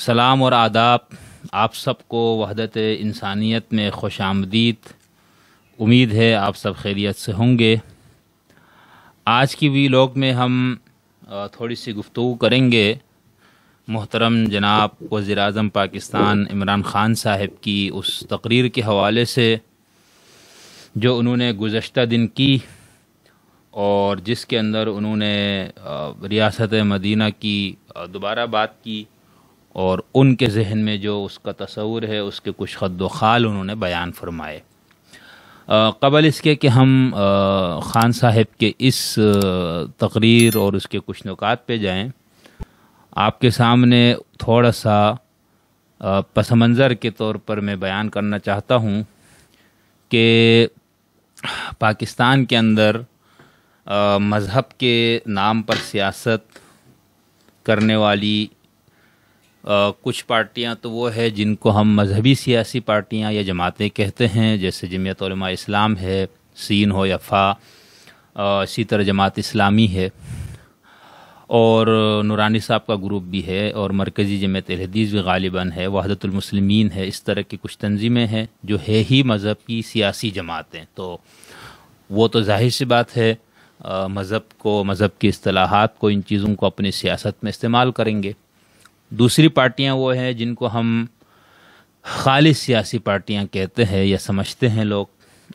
سلام اور آداب آپ سب کو وحدت انسانیت میں خوش آمدید۔ امید ہے آپ سب خیریت سے ہوں گے۔ آج کی ویلاگ میں ہم تھوڑی سی گفتگو کریں گے محترم جناب وزیر اعظم پاکستان عمران خان صاحب کی اس تقریر کے حوالے سے جو انہوں نے گزشتہ دن کی اور جس کے اندر انہوں نے ریاست مدینہ کی دوبارہ بات کی اور ان کے ذہن میں جو اس کا تصور ہے اس کے کچھ خد و خال انہوں نے بیان فرمائے۔ قبل اس کے کہ ہم خان صاحب کے اس تقریر اور اس کے کچھ نکات پہ جائیں، آپ کے سامنے تھوڑا سا پس منظر کے طور پر میں بیان کرنا چاہتا ہوں کہ پاکستان کے اندر مذہب کے نام پر سیاست کرنے والی کچھ پارٹیاں تو وہ ہے جن کو ہم مذہبی سیاسی پارٹیاں یا جماعتیں کہتے ہیں، جیسے جمعیت علماء اسلام ہے، سین ہو یا فا، اسی طرح جماعت اسلامی ہے اور نورانی صاحب کا گروپ بھی ہے اور مرکزی جمعیت الحدیث بھی غالباً ہے، وحدت المسلمین ہے۔ اس طرح کی کچھ تنظیمیں ہیں جو ہے ہی مذہب کی سیاسی جماعتیں، تو وہ تو ظاہر سی بات ہے مذہب کی اصطلاحات کو، ان چیزوں کو اپنی سیاست میں استعمال کریں گے۔ دوسری پارٹیاں وہ ہیں جن کو ہم خالص سیاسی پارٹیاں کہتے ہیں یا سمجھتے ہیں لوگ،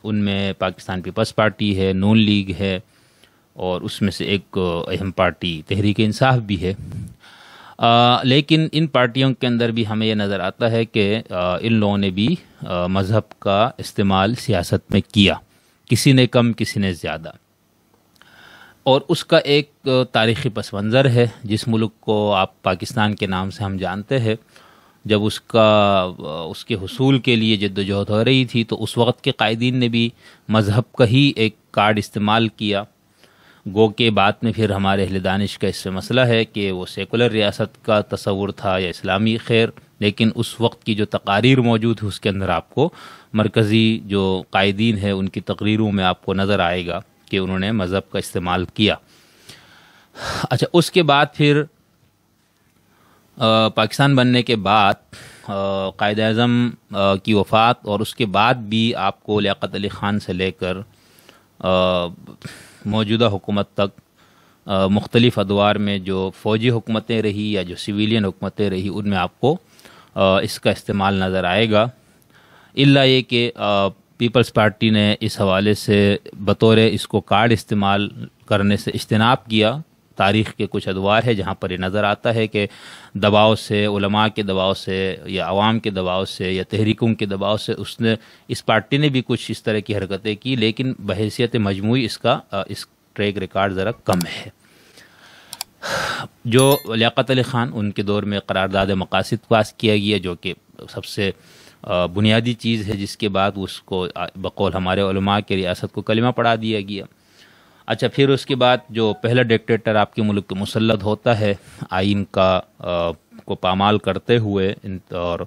ان میں پاکستان پیپلز پارٹی ہے، نون لیگ ہے اور اس میں سے ایک اہم پارٹی تحریک انصاف بھی ہے۔ لیکن ان پارٹیوں کے اندر بھی ہمیں یہ نظر آتا ہے کہ ان لوگوں نے بھی مذہب کا استعمال سیاست میں کیا، کسی نے کم کسی نے زیادہ، اور اس کا ایک تاریخی پس منظر ہے جس ملک کو آپ پاکستان کے نام سے ہم جانتے ہیں۔ جب اس کے حصول کے لیے جدوجہد ہو رہی تھی تو اس وقت کے قائدین نے بھی مذہب کا ہی ایک کارڈ استعمال کیا، گو کہ بعد میں پھر ہمارے اہل دانش کا اس سے مسئلہ ہے کہ وہ سیکولر ریاست کا تصور تھا یا اسلامی، خیر، لیکن اس وقت کی جو تقاریر موجود ہے اس کے اندر آپ کو مرکزی جو قائدین ہیں ان کی تقریروں میں آپ کو نظر آئے گا کہ انہوں نے مذہب کا استعمال کیا۔ اچھا، اس کے بعد پھر پاکستان بننے کے بعد قائد اعظم کی وفات اور اس کے بعد بھی آپ کو لیاقت علی خان سے لے کر موجودہ حکومت تک مختلف ادوار میں جو فوجی حکومتیں رہی یا جو سویلین حکومتیں رہی ان میں آپ کو اس کا استعمال نظر آئے گا، الا یہ کہ پیپلز پارٹی نے اس حوالے سے بطور اس کو کارڈ استعمال کرنے سے اجتناب کیا۔ تاریخ کے کچھ ادوار ہے جہاں پر یہ نظر آتا ہے کہ دباؤ سے، علماء کے دباؤ سے یا عوام کے دباؤ سے یا تحریکوں کے دباؤ سے اس پارٹی نے بھی کچھ اس طرح کی حرکتیں کی، لیکن بحیثیت مجموعی اس ٹریک ریکارڈ ذرا کم ہے۔ جو لیاقت علی خان، ان کے دور میں قرارداد مقاصد پاس کیا گیا جو کہ سب سے بنیادی چیز ہے، جس کے بعد اس کو بقول ہمارے علماء کی ریاست کو کلمہ پڑھا دیا گیا۔ اچھا، پھر اس کے بعد جو پہلا ڈکٹیٹر آپ کے ملک کے مسلط ہوتا ہے آئین کو پامال کرتے ہوئے اور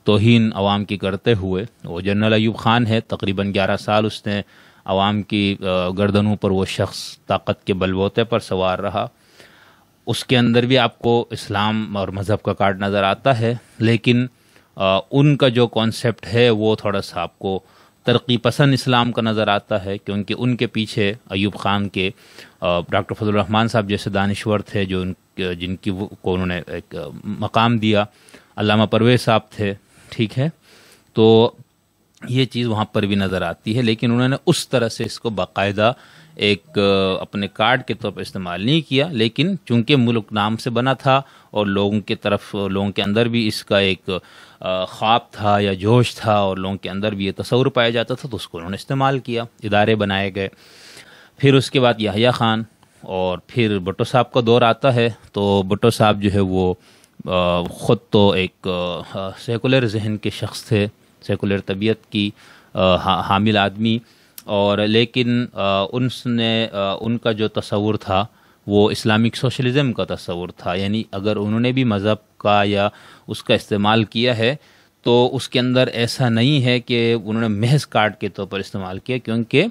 توہین عوام کی کرتے ہوئے، وہ جنرل ایوب خان ہے۔ تقریباً 11 سال اس نے عوام کی گردنوں پر وہ شخص طاقت کے بلبوتے پر سوار رہا۔ اس کے اندر بھی آپ کو اسلام اور مذہب کا کارڈ نظر آتا ہے، لیکن ان کا جو کانسیپٹ ہے وہ تھوڑا سا آپ کو ترقی پسند اسلام کا نظر آتا ہے، کیونکہ ان کے پیچھے ایوب خان کے ڈاکٹر فضل الرحمان صاحب جیسے دانشور تھے جن کی کو انہوں نے ایک مقام دیا، علامہ پرویز صاحب تھے، ٹھیک ہے، تو یہ چیز وہاں پر بھی نظر آتی ہے، لیکن انہوں نے اس طرح سے اس کو باقاعدہ ایک اپنے کارڈ کے طور پر استعمال نہیں کیا، لیکن چونکہ ملک نام سے بنا تھا اور لوگوں کے اندر بھی اس کا ایک خواب تھا یا جوش تھا اور لوگوں کے اندر بھی یہ تصور پایا جاتا تھا، تو اس کو انہوں نے استعمال کیا، ادارے بنائے گئے۔ پھر اس کے بعد یحییٰ خان اور پھر بھٹو صاحب کا دور آتا ہے، تو بھٹو صاحب جو ہے وہ خود تو ایک سیکولر ذہن کے شخص تھے، سیکولر طبیعت کی حامل آدمی، اور لیکن ان کا جو تصور تھا وہ اسلامک سوشلزم کا تصور تھا، یعنی اگر انہوں نے بھی مذہب کا یا اس کا استعمال کیا ہے تو اس کے اندر ایسا نہیں ہے کہ انہوں نے محض کارڈ کے طور پر استعمال کیا، کیونکہ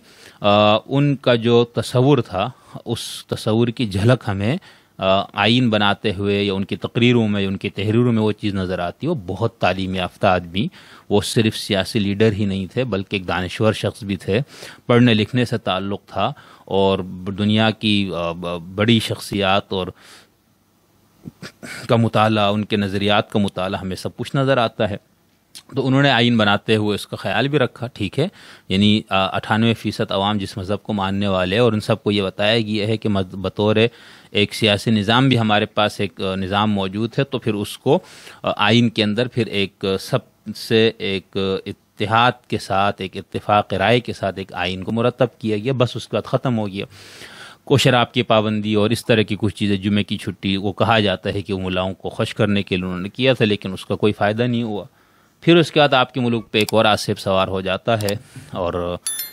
ان کا جو تصور تھا اس تصور کی جھلک ہمیں آئین بناتے ہوئے یا ان کی تقریروں میں یا ان کی تحریروں میں وہ چیز نظر آتی ہے. وہ بہت تعلیم یافتہ آدمی، وہ صرف سیاسی لیڈر ہی نہیں تھے بلکہ ایک دانشور شخص بھی تھے، پڑھنے لکھنے سے تعلق تھا، اور دنیا کی بڑی شخصیات اور کا مطالعہ، ان کے نظریات کا مطالعہ ہمیں سب کچھ نظر آتا ہے. تو انہوں نے آئین بناتے ہوئے اس کا خیال بھی رکھا، ٹھیک ہے، یعنی 98% عوام جس مذہب کو ماننے والے، اور ان سب کو یہ بتایا گیا ہے کہ بطور ایک سیاسی نظام بھی ہمارے پاس ایک نظام موجود ہے، تو پھر اس کو آئین کے اندر پھر ایک سب سے ایک اتحاد کے ساتھ، ایک اتفاق رائے کے ساتھ ایک آئین کو مرتب کیا گیا. بس اس کے بعد ختم ہو گیا. کو شراب کی پابندی اور اس طرح کی کچھ چیزیں، جمعے کی چھٹی، وہ کہا جاتا ہے کہ وہ ملاؤں کو خوش کرنے کے لیے انہوں نے کیا تھا، لیکن اس کا کوئی فائدہ نہیں ہوا. پھر اس کے بعد آپ کے ملک پہ ایک اور آصف سوار ہو جاتا ہے، اور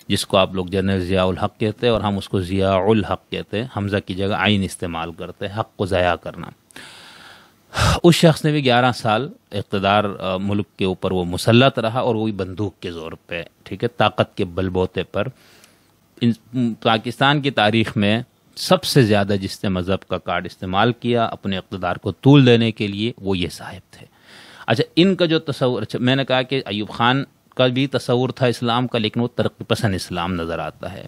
جس کو آپ لوگ جنرل ضیاء الحق کہتے ہیں، اور ہم اس کو ضیاء الحق کہتے ہیں، حمزہ کی جگہ عین استعمال کرتے ہیں، حق کو ضیاء کرنا. اس شخص نے بھی 11 سال اقتدار ملک کے اوپر وہ مسلط رہا، اور وہی بندوق کے زور پہ، ٹھیک ہے، طاقت کے بل بوتے پر. پاکستان کی تاریخ میں سب سے زیادہ جس نے مذہب کا کارڈ استعمال کیا اپنے اقتدار کو طول دینے کے لیے، وہ یہ صاحب تھے. اچھا، ان کا جو تصور، اچھا میں نے کہا کہ ایوب خان کا بھی تصور تھا اسلام کا، لیکن وہ ترقی پسند اسلام نظر آتا ہے.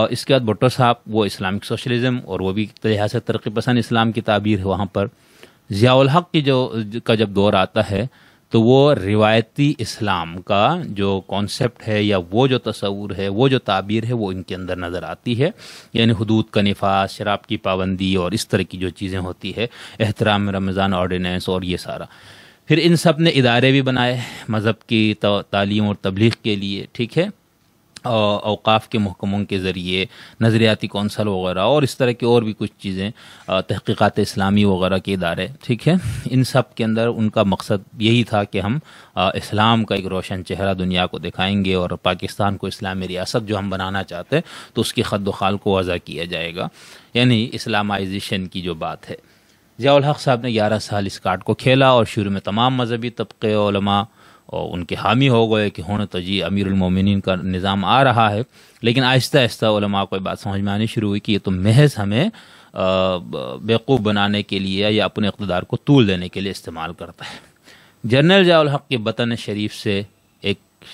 اس کے بعد بھٹو صاحب، وہ اسلامک سوشلزم، اور وہ بھی لحاظ سے ترقی پسند اسلام کی تعبیر ہے وہاں پر. ضیاء الحق کی کا جب دور آتا ہے تو وہ روایتی اسلام کا جو کانسیپٹ ہے یا وہ جو تصور ہے، وہ جو تعبیر ہے، وہ ان کے اندر نظر آتی ہے. یعنی حدود کا نفاذ، شراب کی پابندی اور اس طرح کی جو چیزیں ہوتی ہے، احترام رمضان آرڈیننس اور یہ سارا. پھر ان سب نے ادارے بھی بنائے مذہب کی تعلیم اور تبلیغ کے لیے، ٹھیک ہے، اوقاف کے محکموں کے ذریعے، نظریاتی کونسل وغیرہ، اور اس طرح کی اور بھی کچھ چیزیں، تحقیقات اسلامی وغیرہ کے ادارے، ٹھیک ہے. ان سب کے اندر ان کا مقصد یہی تھا کہ ہم اسلام کا ایک روشن چہرہ دنیا کو دکھائیں گے، اور پاکستان کو اسلامی ریاست جو ہم بنانا چاہتے ہیں تو اس کی خد و خال کو وضع کیا جائے گا، یعنی اسلامائزیشن کی جو بات ہے. ضیاء الحق صاحب نے 11 سال اس کارڈ کو کھیلا، اور شروع میں تمام مذہبی طبقے، علماء اور ان کے حامی ہو گئے کہ ہونے تو جی امیر المومنین کا نظام آ رہا ہے. لیکن آہستہ آہستہ علماء کو یہ بات سمجھ میں آنی شروع ہوئی کہ یہ تو محض ہمیں بیوقوف بنانے کے لیے یا اپنے اقتدار کو طول دینے کے لیے استعمال کرتا ہے. جنرل ضیاء الحق کے وطن شریف سے ایک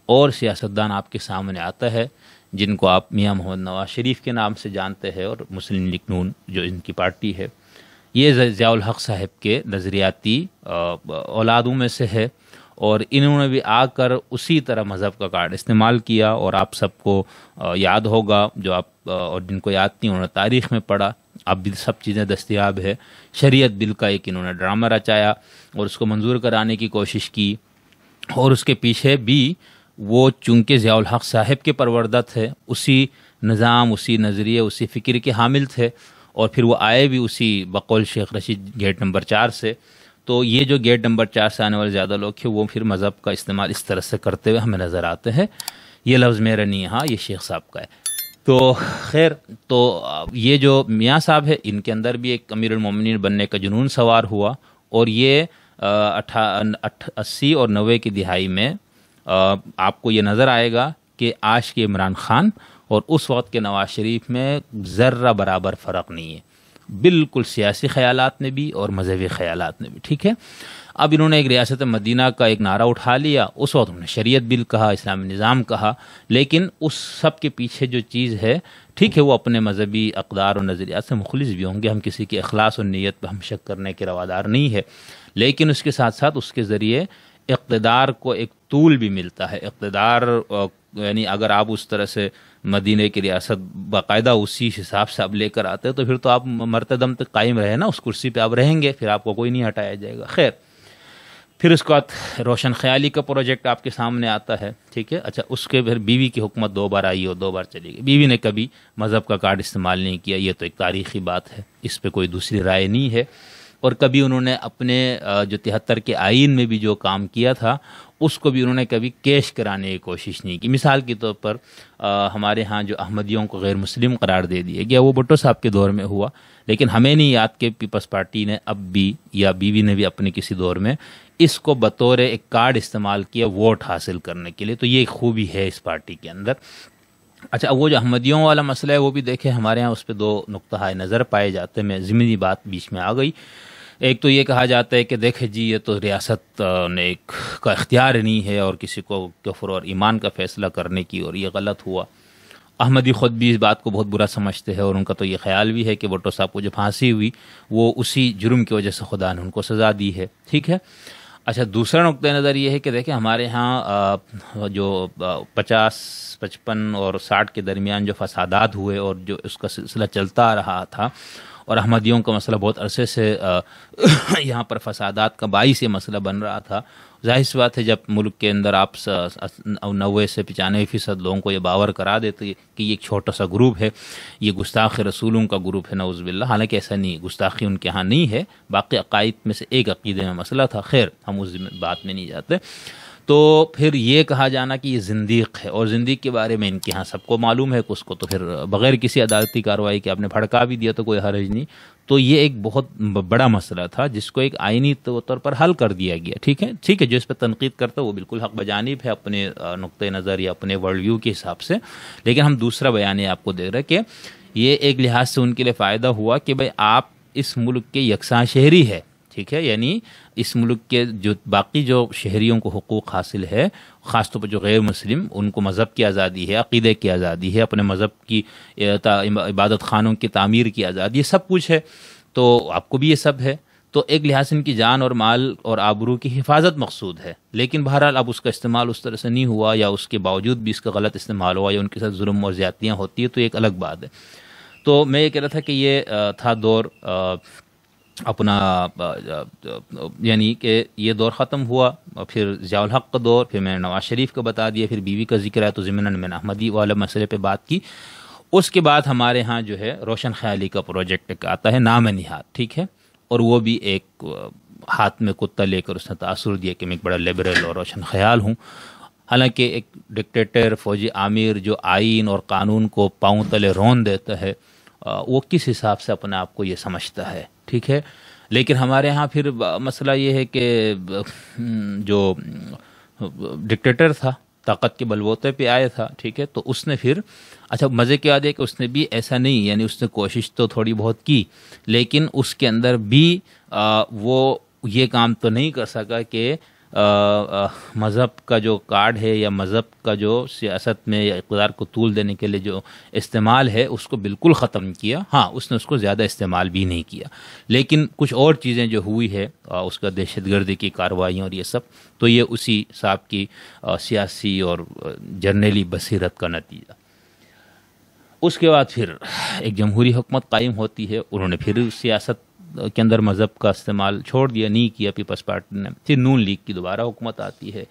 اور سیاستدان آپ کے سامنے آتا ہے، جن کو آپ میاں محمد نواز شریف کے نام سے جانتے ہیں، اور مسلم لیگ نون جو ان کی پارٹی ہے. یہ ضیاء الحق صاحب کے نظریاتی اولادوں میں سے ہے، اور انہوں نے بھی آ کر اسی طرح مذہب کا کارڈ استعمال کیا. اور آپ سب کو یاد ہوگا، جو آپ اور جن کو یاد نہیں انہوں نے تاریخ میں پڑھا، اب بھی سب چیزیں دستیاب ہے. شریعت بل کا ایک انہوں نے ڈرامہ رچایا اور اس کو منظور کرانے کی کوشش کی، اور اس کے پیچھے بھی وہ چونکہ ضیاء الحق صاحب کے پروردہ تھے، اسی نظام، اسی نظریے، اسی فکر کے حامل تھے، اور پھر وہ آئے بھی اسی بقول شیخ رشید گیٹ نمبر 4 سے. تو یہ جو گیٹ نمبر 4 سے آنے والے زیادہ لوگ ہیں، وہ پھر مذہب کا استعمال اس طرح سے کرتے ہوئے ہمیں نظر آتے ہیں. یہ لفظ میرا نہیں ہے، ہاں یہ شیخ صاحب کا ہے. تو خیر، تو یہ جو میاں صاحب ہے، ان کے اندر بھی ایک امیر المومنین بننے کا جنون سوار ہوا، اور یہ 80 اور 90 کی دہائی میں آپ کو یہ نظر آئے گا کہ آج کے عمران خان اور اس وقت کے نواز شریف میں ذرہ برابر فرق نہیں ہے، بالکل سیاسی خیالات میں بھی اور مذہبی خیالات میں بھی، ٹھیک ہے. اب انہوں نے ایک ریاست مدینہ کا ایک نعرہ اٹھا لیا، اس وقت انہوں نے شریعت بل کہا، اسلامی نظام کہا، لیکن اس سب کے پیچھے جو چیز ہے، ٹھیک ہے، وہ اپنے مذہبی اقدار اور نظریات سے مخلص بھی ہوں گے، ہم کسی کی اخلاص اور نیت پہ ہم شک کرنے کے روادار نہیں ہے، لیکن اس کے ساتھ ساتھ اس کے ذریعے اقتدار کو ایک طول بھی ملتا ہے. اقتدار یعنی اگر آپ اس طرح سے مدینہ کی ریاست باقاعدہ اسی حساب سے آپ لے کر آتے ہیں تو پھر تو آپ مرتے دم تک قائم رہے نا، اس کرسی پہ آپ رہیں گے، پھر آپ کو کوئی نہیں ہٹایا جائے گا. خیر، پھر اس کے بعد روشن خیالی کا پروجیکٹ آپ کے سامنے آتا ہے، ٹھیک ہے. اچھا، اس کے پھر بیوی کی حکومت 2 بار آئی اور 2 بار چلی گئی. بیوی نے کبھی مذہب کا کارڈ استعمال نہیں کیا، یہ تو ایک تاریخی بات ہے، اس پہ کوئی دوسری رائے نہیں ہے. اور کبھی انہوں نے اپنے جو 73 کے آئین میں بھی جو کام کیا تھا، اس کو بھی انہوں نے کبھی کیش کرانے کی کوشش نہیں کی. مثال کے طور پر ہمارے ہاں جو احمدیوں کو غیر مسلم قرار دے دیا گیا، وہ بھٹو صاحب کے دور میں ہوا، لیکن ہمیں نہیں یاد کہ پیپلز پارٹی نے اب بھی یا بیوی نے بھی اپنے کسی دور میں اس کو بطور ایک کارڈ استعمال کیا ووٹ حاصل کرنے کے لیے. تو یہ ایک خوبی ہے اس پارٹی کے اندر. اچھا، اب وہ جو احمدیوں والا مسئلہ ہے وہ بھی دیکھیں ہمارے ہاں اس پہ دو نقطہ نظر پائے جاتے ہیں، میں ضمنی بات بیچ میں آ گئی۔ ایک تو یہ کہا جاتا ہے کہ دیکھیں جی یہ تو ریاست نے ایک کا اختیار نہیں ہے اور کسی کو کفر اور ایمان کا فیصلہ کرنے کی، اور یہ غلط ہوا۔ احمدی خود بھی اس بات کو بہت برا سمجھتے ہیں، اور ان کا تو یہ خیال بھی ہے کہ بھٹو صاحب کو جو پھانسی ہوئی وہ اسی جرم کی وجہ سے خدا نے ان کو سزا دی ہے، ٹھیک ہے۔ اچھا، دوسرا نقطۂ نظر یہ ہے کہ دیکھیں ہمارے ہاں جو 50، 55 اور 60 کے درمیان جو فسادات ہوئے اور جو اس کا سلسلہ چلتا آ رہا تھا، اور احمدیوں کا مسئلہ بہت عرصے سے یہاں پر فسادات کا باعث یہ مسئلہ بن رہا تھا۔ ظاہر سی بات ہے جب ملک کے اندر آپ 90 سے 95% لوگوں کو یہ باور کرا دیتے کہ یہ ایک چھوٹا سا گروپ ہے، یہ گستاخ رسولوں کا گروپ ہے، نعوذ باللہ، حالانکہ ایسا نہیں، گستاخی ان کے ہاں نہیں ہے، باقی عقائد میں سے ایک عقیدے میں مسئلہ تھا، خیر ہم اس بات میں نہیں جاتے۔ تو پھر یہ کہا جانا کہ یہ زندیق ہے، اور زندیق کے بارے میں ان کے ہاں سب کو معلوم ہے کہ اس کو تو پھر بغیر کسی عدالتی کارروائی کے آپ نے بھڑکا بھی دیا تو کوئی حرج نہیں۔ تو یہ ایک بہت بڑا مسئلہ تھا جس کو ایک آئینی طور پر حل کر دیا گیا، ٹھیک ہے، جو اس پہ تنقید کرتا ہے وہ بالکل حق بجانب ہے اپنے نقطۂ نظر یا اپنے ورلڈ ویو کے حساب سے، لیکن ہم دوسرا بیان آپ کو دے رہے کہ یہ ایک لحاظ سے ان کے لیے فائدہ ہوا کہ بھائی آپ اس ملک کے یکساں شہری ہے، ٹھیک ہے، یعنی اس ملک کے جو باقی جو شہریوں کو حقوق حاصل ہے، خاص طور پر جو غیر مسلم، ان کو مذہب کی آزادی ہے، عقیدے کی آزادی ہے، اپنے مذہب کی عبادت خانوں کی تعمیر کی آزادی ہے، سب کچھ ہے، تو آپ کو بھی یہ سب ہے۔ تو ایک لحاظ سے ان کی جان اور مال اور آبرو کی حفاظت مقصود ہے، لیکن بہرحال اب اس کا استعمال اس طرح سے نہیں ہوا، یا اس کے باوجود بھی اس کا غلط استعمال ہوا، یا ان کے ساتھ ظلم اور زیادتیاں ہوتی ہے، تو ایک الگ بات ہے۔ تو میں یہ کہہ رہا تھا کہ یہ تھا دور اپنا، یعنی کہ یہ دور ختم ہوا، پھر ضیاء الحق کا دور، پھر میں نے نواز شریف کا بتا دیا، پھر بیوی کا ذکر ہے تو ضمناً میں نے احمدی والے مسئلے پہ بات کی۔ اس کے بعد ہمارے ہاں جو ہے روشن خیالی کا پروجیکٹ ایک آتا ہے، نام نہاد، ٹھیک ہے، اور وہ بھی ایک ہاتھ میں کتا لے کر اس نے تاثر دیا کہ میں ایک بڑا لبرل اور روشن خیال ہوں، حالانکہ ایک ڈکٹیٹر فوجی آمیر جو آئین اور قانون کو پاؤں تلے رون دیتا ہے، وہ کس حساب سے اپنے آپ کو یہ سمجھتا ہے، ٹھیک ہے۔ لیکن ہمارے ہاں پھر مسئلہ یہ ہے کہ جو ڈکٹیٹر تھا طاقت کے بلبوتے پہ آیا تھا، ٹھیک ہے، تو اس نے پھر اچھا مزے کی بات ہے کہ اس نے بھی ایسا نہیں، یعنی اس نے کوشش تو تھوڑی بہت کی، لیکن اس کے اندر بھی وہ یہ کام تو نہیں کر سکا کہ مذہب کا جو کارڈ ہے یا مذہب کا جو سیاست میں یا اقتدار کو طول دینے کے لیے جو استعمال ہے اس کو بالکل ختم کیا۔ ہاں اس نے اس کو زیادہ استعمال بھی نہیں کیا، لیکن کچھ اور چیزیں جو ہوئی ہے اس کا دہشت گردی کی کارروائیاں اور یہ سب، تو یہ اسی صاحب کی سیاسی اور جرنیلی بصیرت کا نتیجہ۔ اس کے بعد پھر ایک جمہوری حکومت قائم ہوتی ہے، انہوں نے پھر سیاست کے اندر مذہب کا استعمال چھوڑ دیا، نہیں کیا پیپلز پارٹی نے، پھر نون لیگ کی دوبارہ حکومت آتی ہے۔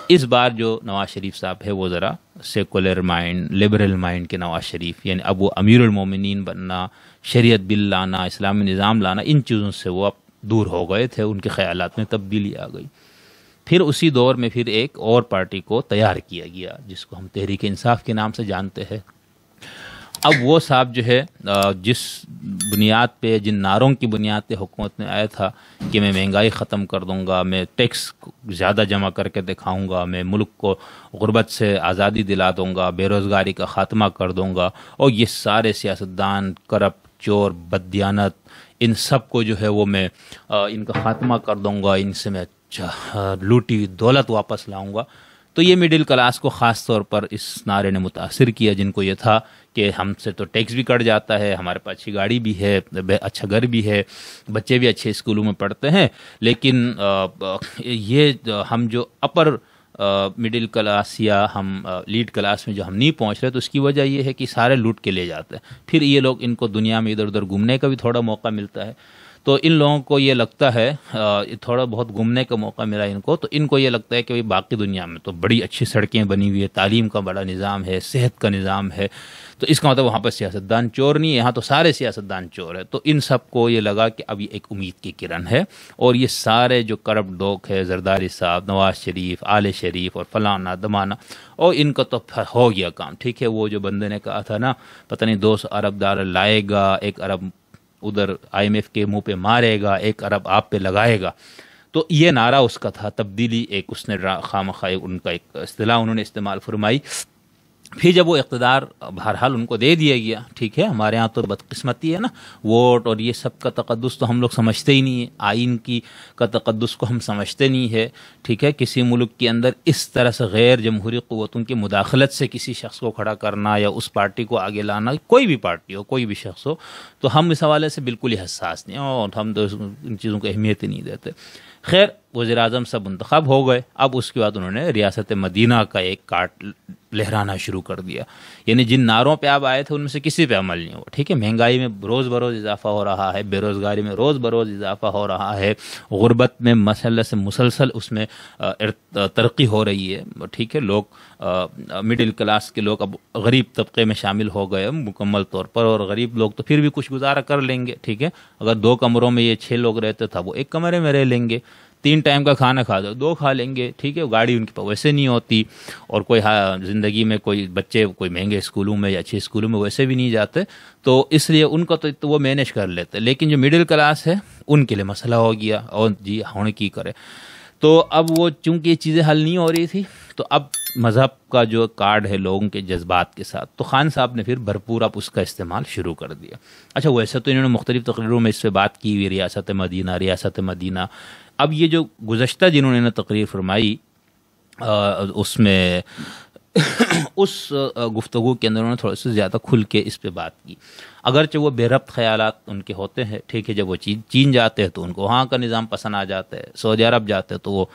اس بار جو نواز شریف صاحب ہے وہ ذرا سیکولر مائنڈ، لبرل مائنڈ کے نواز شریف، یعنی اب وہ امیر المومنین بننا، شریعت بل لانا، اسلامی نظام لانا، ان چیزوں سے وہ اب دور ہو گئے تھے، ان کے خیالات میں تبدیلی آ گئی۔ پھر اسی دور میں پھر ایک اور پارٹی کو تیار کیا گیا جس کو ہم تحریک انصاف کے نام سے جانتے ہیں۔ اب وہ صاحب جو ہے جس بنیاد پہ، جن نعروں کی بنیاد پہ حکومت میں آیا تھا کہ میں مہنگائی ختم کر دوں گا، میں ٹیکس زیادہ جمع کر کے دکھاؤں گا، میں ملک کو غربت سے آزادی دلا دوں گا، بے روزگاری کا خاتمہ کر دوں گا، اور یہ سارے سیاستدان کرپٹ، چور، بددیانت، ان سب کو جو ہے وہ میں ان کا خاتمہ کر دوں گا، ان سے میں لوٹی دولت واپس لاؤں گا۔ تو یہ مڈل کلاس کو خاص طور پر اس نعرے نے متاثر کیا، جن کو یہ تھا کہ ہم سے تو ٹیکس بھی کٹ جاتا ہے، ہمارے پاس اچھی گاڑی بھی ہے، اچھا گھر بھی ہے، بچے بھی اچھے اسکولوں میں پڑھتے ہیں، لیکن یہ ہم جو اپر مڈل کلاس یا ہم لیڈ کلاس میں جو ہم نہیں پہنچ رہے، تو اس کی وجہ یہ ہے کہ سارے لوٹ کے لے جاتے ہیں۔ پھر یہ لوگ، ان کو دنیا میں ادھر ادھر گھومنے کا بھی تھوڑا موقع ملتا ہے، تو ان لوگوں کو یہ لگتا ہے تھوڑا بہت گھومنے کا موقع ملا ان کو، تو ان کو یہ لگتا ہے کہ باقی دنیا میں تو بڑی اچھی سڑکیں بنی ہوئی ہے، تعلیم کا بڑا نظام ہے، صحت کا نظام ہے، تو اس کا مطلب وہاں پر سیاستدان چور نہیں ہے، یہاں تو سارے سیاستدان چور ہے۔ تو ان سب کو یہ لگا کہ اب یہ ایک امید کی کرن ہے، اور یہ سارے جو کرپٹ لوگ ہے، زرداری صاحب، نواز شریف، آل شریف اور فلانا دمانا، اور ان کا تو ہو گیا کام، ٹھیک ہے۔ وہ جو بندے نے کہا تھا نا پتہ نہیں 200 ارب ڈالر لائے گا، 1 ارب ادھر IMF کے منہ پہ مارے گا، 1 ارب آپ پہ لگائے گا، تو یہ نعرہ اس کا تھا، تبدیلی ایک اس نے خامخواہ ان کا ایک اصطلاح انہوں نے استعمال فرمائی پھر جب وہ اقتدار بہرحال ان کو دے دیا گیا، ٹھیک ہے، ہمارے ہاں تو بدقسمتی ہے نا، ووٹ اور یہ سب کا تقدس تو ہم لوگ سمجھتے ہی نہیں ہے، آئین کی کا تقدس کو ہم سمجھتے نہیں ہے، ٹھیک ہے، کسی ملک کے اندر اس طرح سے غیر جمہوری قوتوں کی مداخلت سے کسی شخص کو کھڑا کرنا یا اس پارٹی کو آگے لانا، کوئی بھی پارٹی ہو، کوئی بھی شخص ہو، تو ہم اس حوالے سے بالکل ہی حساس نہیں ہیں اور ہم تو ان چیزوں کو اہمیت ہی نہیں دیتے۔ خیر، وزیر اعظم سب منتخب ہو گئے، اب اس کے بعد انہوں نے ریاست مدینہ کا ایک کارڈ لہرانا شروع کر دیا، یعنی جن نعروں پہ آپ آئے تھے ان میں سے کسی پہ عمل نہیں ہوا، ٹھیک ہے، مہنگائی میں روز بروز اضافہ ہو رہا ہے، بے روزگاری میں روز بروز اضافہ ہو رہا ہے، غربت میں مسئلہ سے مسلسل اس میں ترقی ہو رہی ہے، ٹھیک ہے، لوگ مڈل کلاس کے لوگ اب غریب طبقے میں شامل ہو گئے مکمل طور پر، اور غریب لوگ تو پھر بھی کچھ گزارا کر لیں گے، ٹھیک ہے، اگر 2 کمروں میں یہ 6 لوگ رہتے تھا وہ 1 کمرے میں رہ لیں گے، 3 ٹائم کا کھانا کھا دو 2 کھا لیں گے، ٹھیک ہے، گاڑی ان کے پاس ویسے نہیں ہوتی، اور کوئی زندگی میں کوئی بچے کوئی مہنگے اسکولوں میں یا اچھے اسکولوں میں ویسے بھی نہیں جاتے، تو اس لیے ان کا تو وہ مینیج کر لیتے، لیکن جو مڈل کلاس ہے ان کے لیے مسئلہ ہو گیا، اور جی ہوں کی کرے، تو اب وہ چونکہ یہ چیزیں حل نہیں ہو رہی تھی، تو اب مذہب کا جو کارڈ ہے لوگوں کے جذبات کے ساتھ، تو خان صاحب نے پھر بھرپور اب اس کا استعمال شروع کر دیا۔ اچھا، ویسے تو انہوں نے مختلف تقریروں میں اس پہ بات کی ہوئی، ریاست مدینہ، اب یہ جو گزشتہ جنہوں نے تقریر فرمائی اس میں اس گفتگو کے اندر انہوں نے تھوڑا سا زیادہ کھل کے اس پہ بات کی، اگرچہ وہ بے ربط خیالات ان کے ہوتے ہیں، ٹھیک ہے، جب وہ چین جاتے ہیں تو ان کو وہاں کا نظام پسند آ جاتا ہے، سعودی عرب جاتے ہیں تو وہ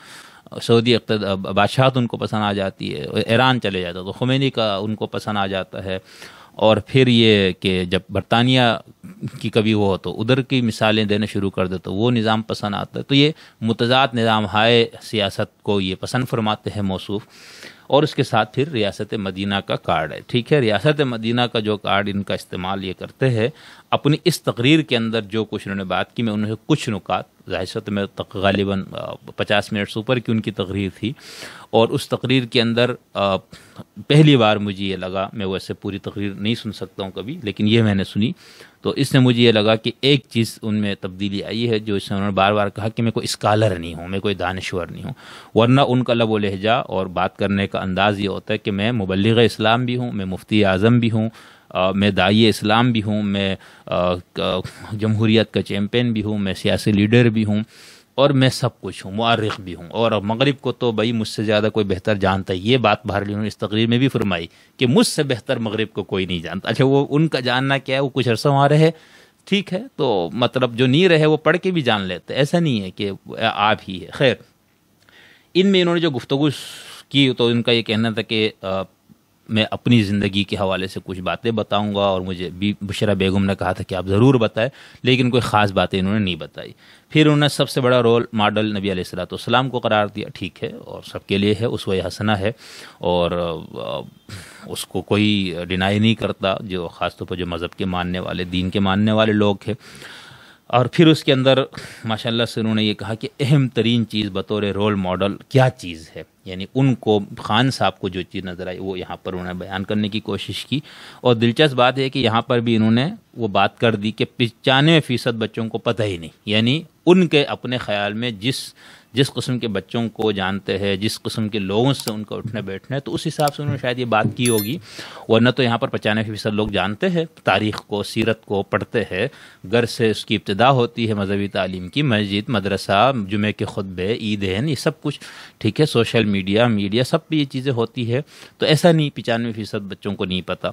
سعودی بادشاہت ان کو پسند آ جاتی ہے، ایران چلے جاتے ہیں تو خمینی کا ان کو پسند آ جاتا ہے، اور پھر یہ کہ جب برطانیہ کی کبھی وہ ہو تو ادھر کی مثالیں دینا شروع کر دے تو وہ نظام پسند آتا ہے، تو یہ متضاد نظام ہائے سیاست کو یہ پسند فرماتے ہیں موصوف، اور اس کے ساتھ پھر ریاست مدینہ کا کارڈ ہے، ٹھیک ہے، ریاست مدینہ کا جو کارڈ ان کا استعمال یہ کرتے ہیں اپنی اس تقریر کے اندر جو کچھ انہوں نے بات کی، میں انہوں نے کچھ نکات، ظاہر سے میں غالباً 50 منٹ سے اوپر کی ان کی تقریر تھی، اور اس تقریر کے اندر پہلی بار مجھے یہ لگا، میں ویسے پوری تقریر نہیں سن سکتا ہوں کبھی، لیکن یہ میں نے سنی تو اس سے مجھے یہ لگا کہ ایک چیز ان میں تبدیلی آئی ہے، جو اس میں انہوں نے بار بار کہا کہ میں کوئی اسکالر نہیں ہوں، میں کوئی دانشور نہیں ہوں، ورنہ ان کا لب و لہجہ اور بات کرنے کا انداز یہ ہوتا ہے کہ میں مبلغ اسلام بھی ہوں، میں مفتی اعظم بھی ہوں، میں داعی اسلام بھی ہوں، میں جمہوریت کا چیمپئن بھی ہوں، میں سیاسی لیڈر بھی ہوں، اور میں سب کچھ ہوں، مؤرخ بھی ہوں، اور مغرب کو تو بھائی مجھ سے زیادہ کوئی بہتر جانتا ہے، یہ بات بہرحال انہوں نے اس تقریر میں بھی فرمائی کہ مجھ سے بہتر مغرب کو کوئی نہیں جانتا۔ اچھا، وہ ان کا جاننا کیا ہے، وہ کچھ عرصہ وہاں رہے، ٹھیک ہے، تو مطلب جو نہیں رہے وہ پڑھ کے بھی جان لیتے، ایسا نہیں ہے کہ آپ ہی ہے۔ خیر، ان میں انہوں نے جو گفتگو کی تو ان کا یہ کہنا تھا کہ میں اپنی زندگی کے حوالے سے کچھ باتیں بتاؤں گا، اور مجھے بشرا بیگم نے کہا تھا کہ آپ ضرور بتائیں، لیکن کوئی خاص باتیں انہوں نے نہیں بتائی۔ پھر انہوں نے سب سے بڑا رول ماڈل نبی علیہ الصلوۃ والسلام کو قرار دیا، ٹھیک ہے، اور سب کے لیے ہے، اسوہ حسنہ ہے، اور اس کو کوئی ڈینائی نہیں کرتا، جو خاص طور پر جو مذہب کے ماننے والے، دین کے ماننے والے لوگ ہیں۔ اور پھر اس کے اندر ماشاءاللہ سے انہوں نے یہ کہا کہ اہم ترین چیز بطور رول ماڈل کیا چیز ہے، یعنی ان کو خان صاحب کو جو چیز نظر آئی وہ یہاں پر انہوں نے بیان کرنے کی کوشش کی، اور دلچسپ بات ہے کہ یہاں پر بھی انہوں نے وہ بات کر دی کہ 95% بچوں کو پتہ ہی نہیں، یعنی ان کے اپنے خیال میں جس قسم کے بچوں کو جانتے ہیں، جس قسم کے لوگوں سے ان کا اٹھنے بیٹھنا ہے، تو اس حساب سے انہوں نے شاید یہ بات کی ہوگی، ورنہ تو یہاں پر 95% لوگ جانتے ہیں، تاریخ کو، سیرت کو پڑھتے ہیں، گھر سے اس کی ابتدا ہوتی ہے مذہبی تعلیم کی، مسجد، مدرسہ، جمعے کے خطبے، عیدین، یہ سب کچھ، ٹھیک ہے، سوشل میڈیا سب پہ یہ چیزیں ہوتی ہے، تو ایسا نہیں 95% بچوں کو نہیں پتہ۔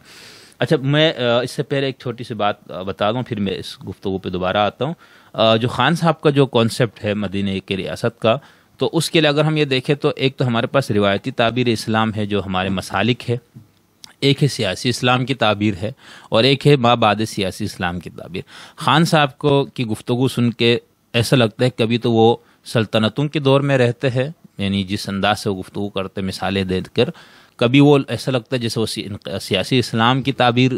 اچھا، میں اس سے پہلے ایک چھوٹی سی بات بتا دوں، پھر میں اس گفتگو پہ دوبارہ آتا ہوں۔ جو خان صاحب کا جو کانسیپٹ ہے مدینہ کی ریاست کا، تو اس کے لیے اگر ہم یہ دیکھیں تو ایک تو ہمارے پاس روایتی تعبیر اسلام ہے جو ہمارے مسالک ہے، ایک ہے سیاسی اسلام کی تعبیر ہے، اور ایک ہے ما بعد سیاسی اسلام کی تعبیر۔ خان صاحب کو کی گفتگو سن کے ایسا لگتا ہے کبھی تو وہ سلطنتوں کے دور میں رہتے ہیں، یعنی جس انداز سے وہ گفتگو کرتے مثالیں دے کر، کبھی وہ ایسا لگتا ہے جیسے وہ سیاسی اسلام کی تعبیر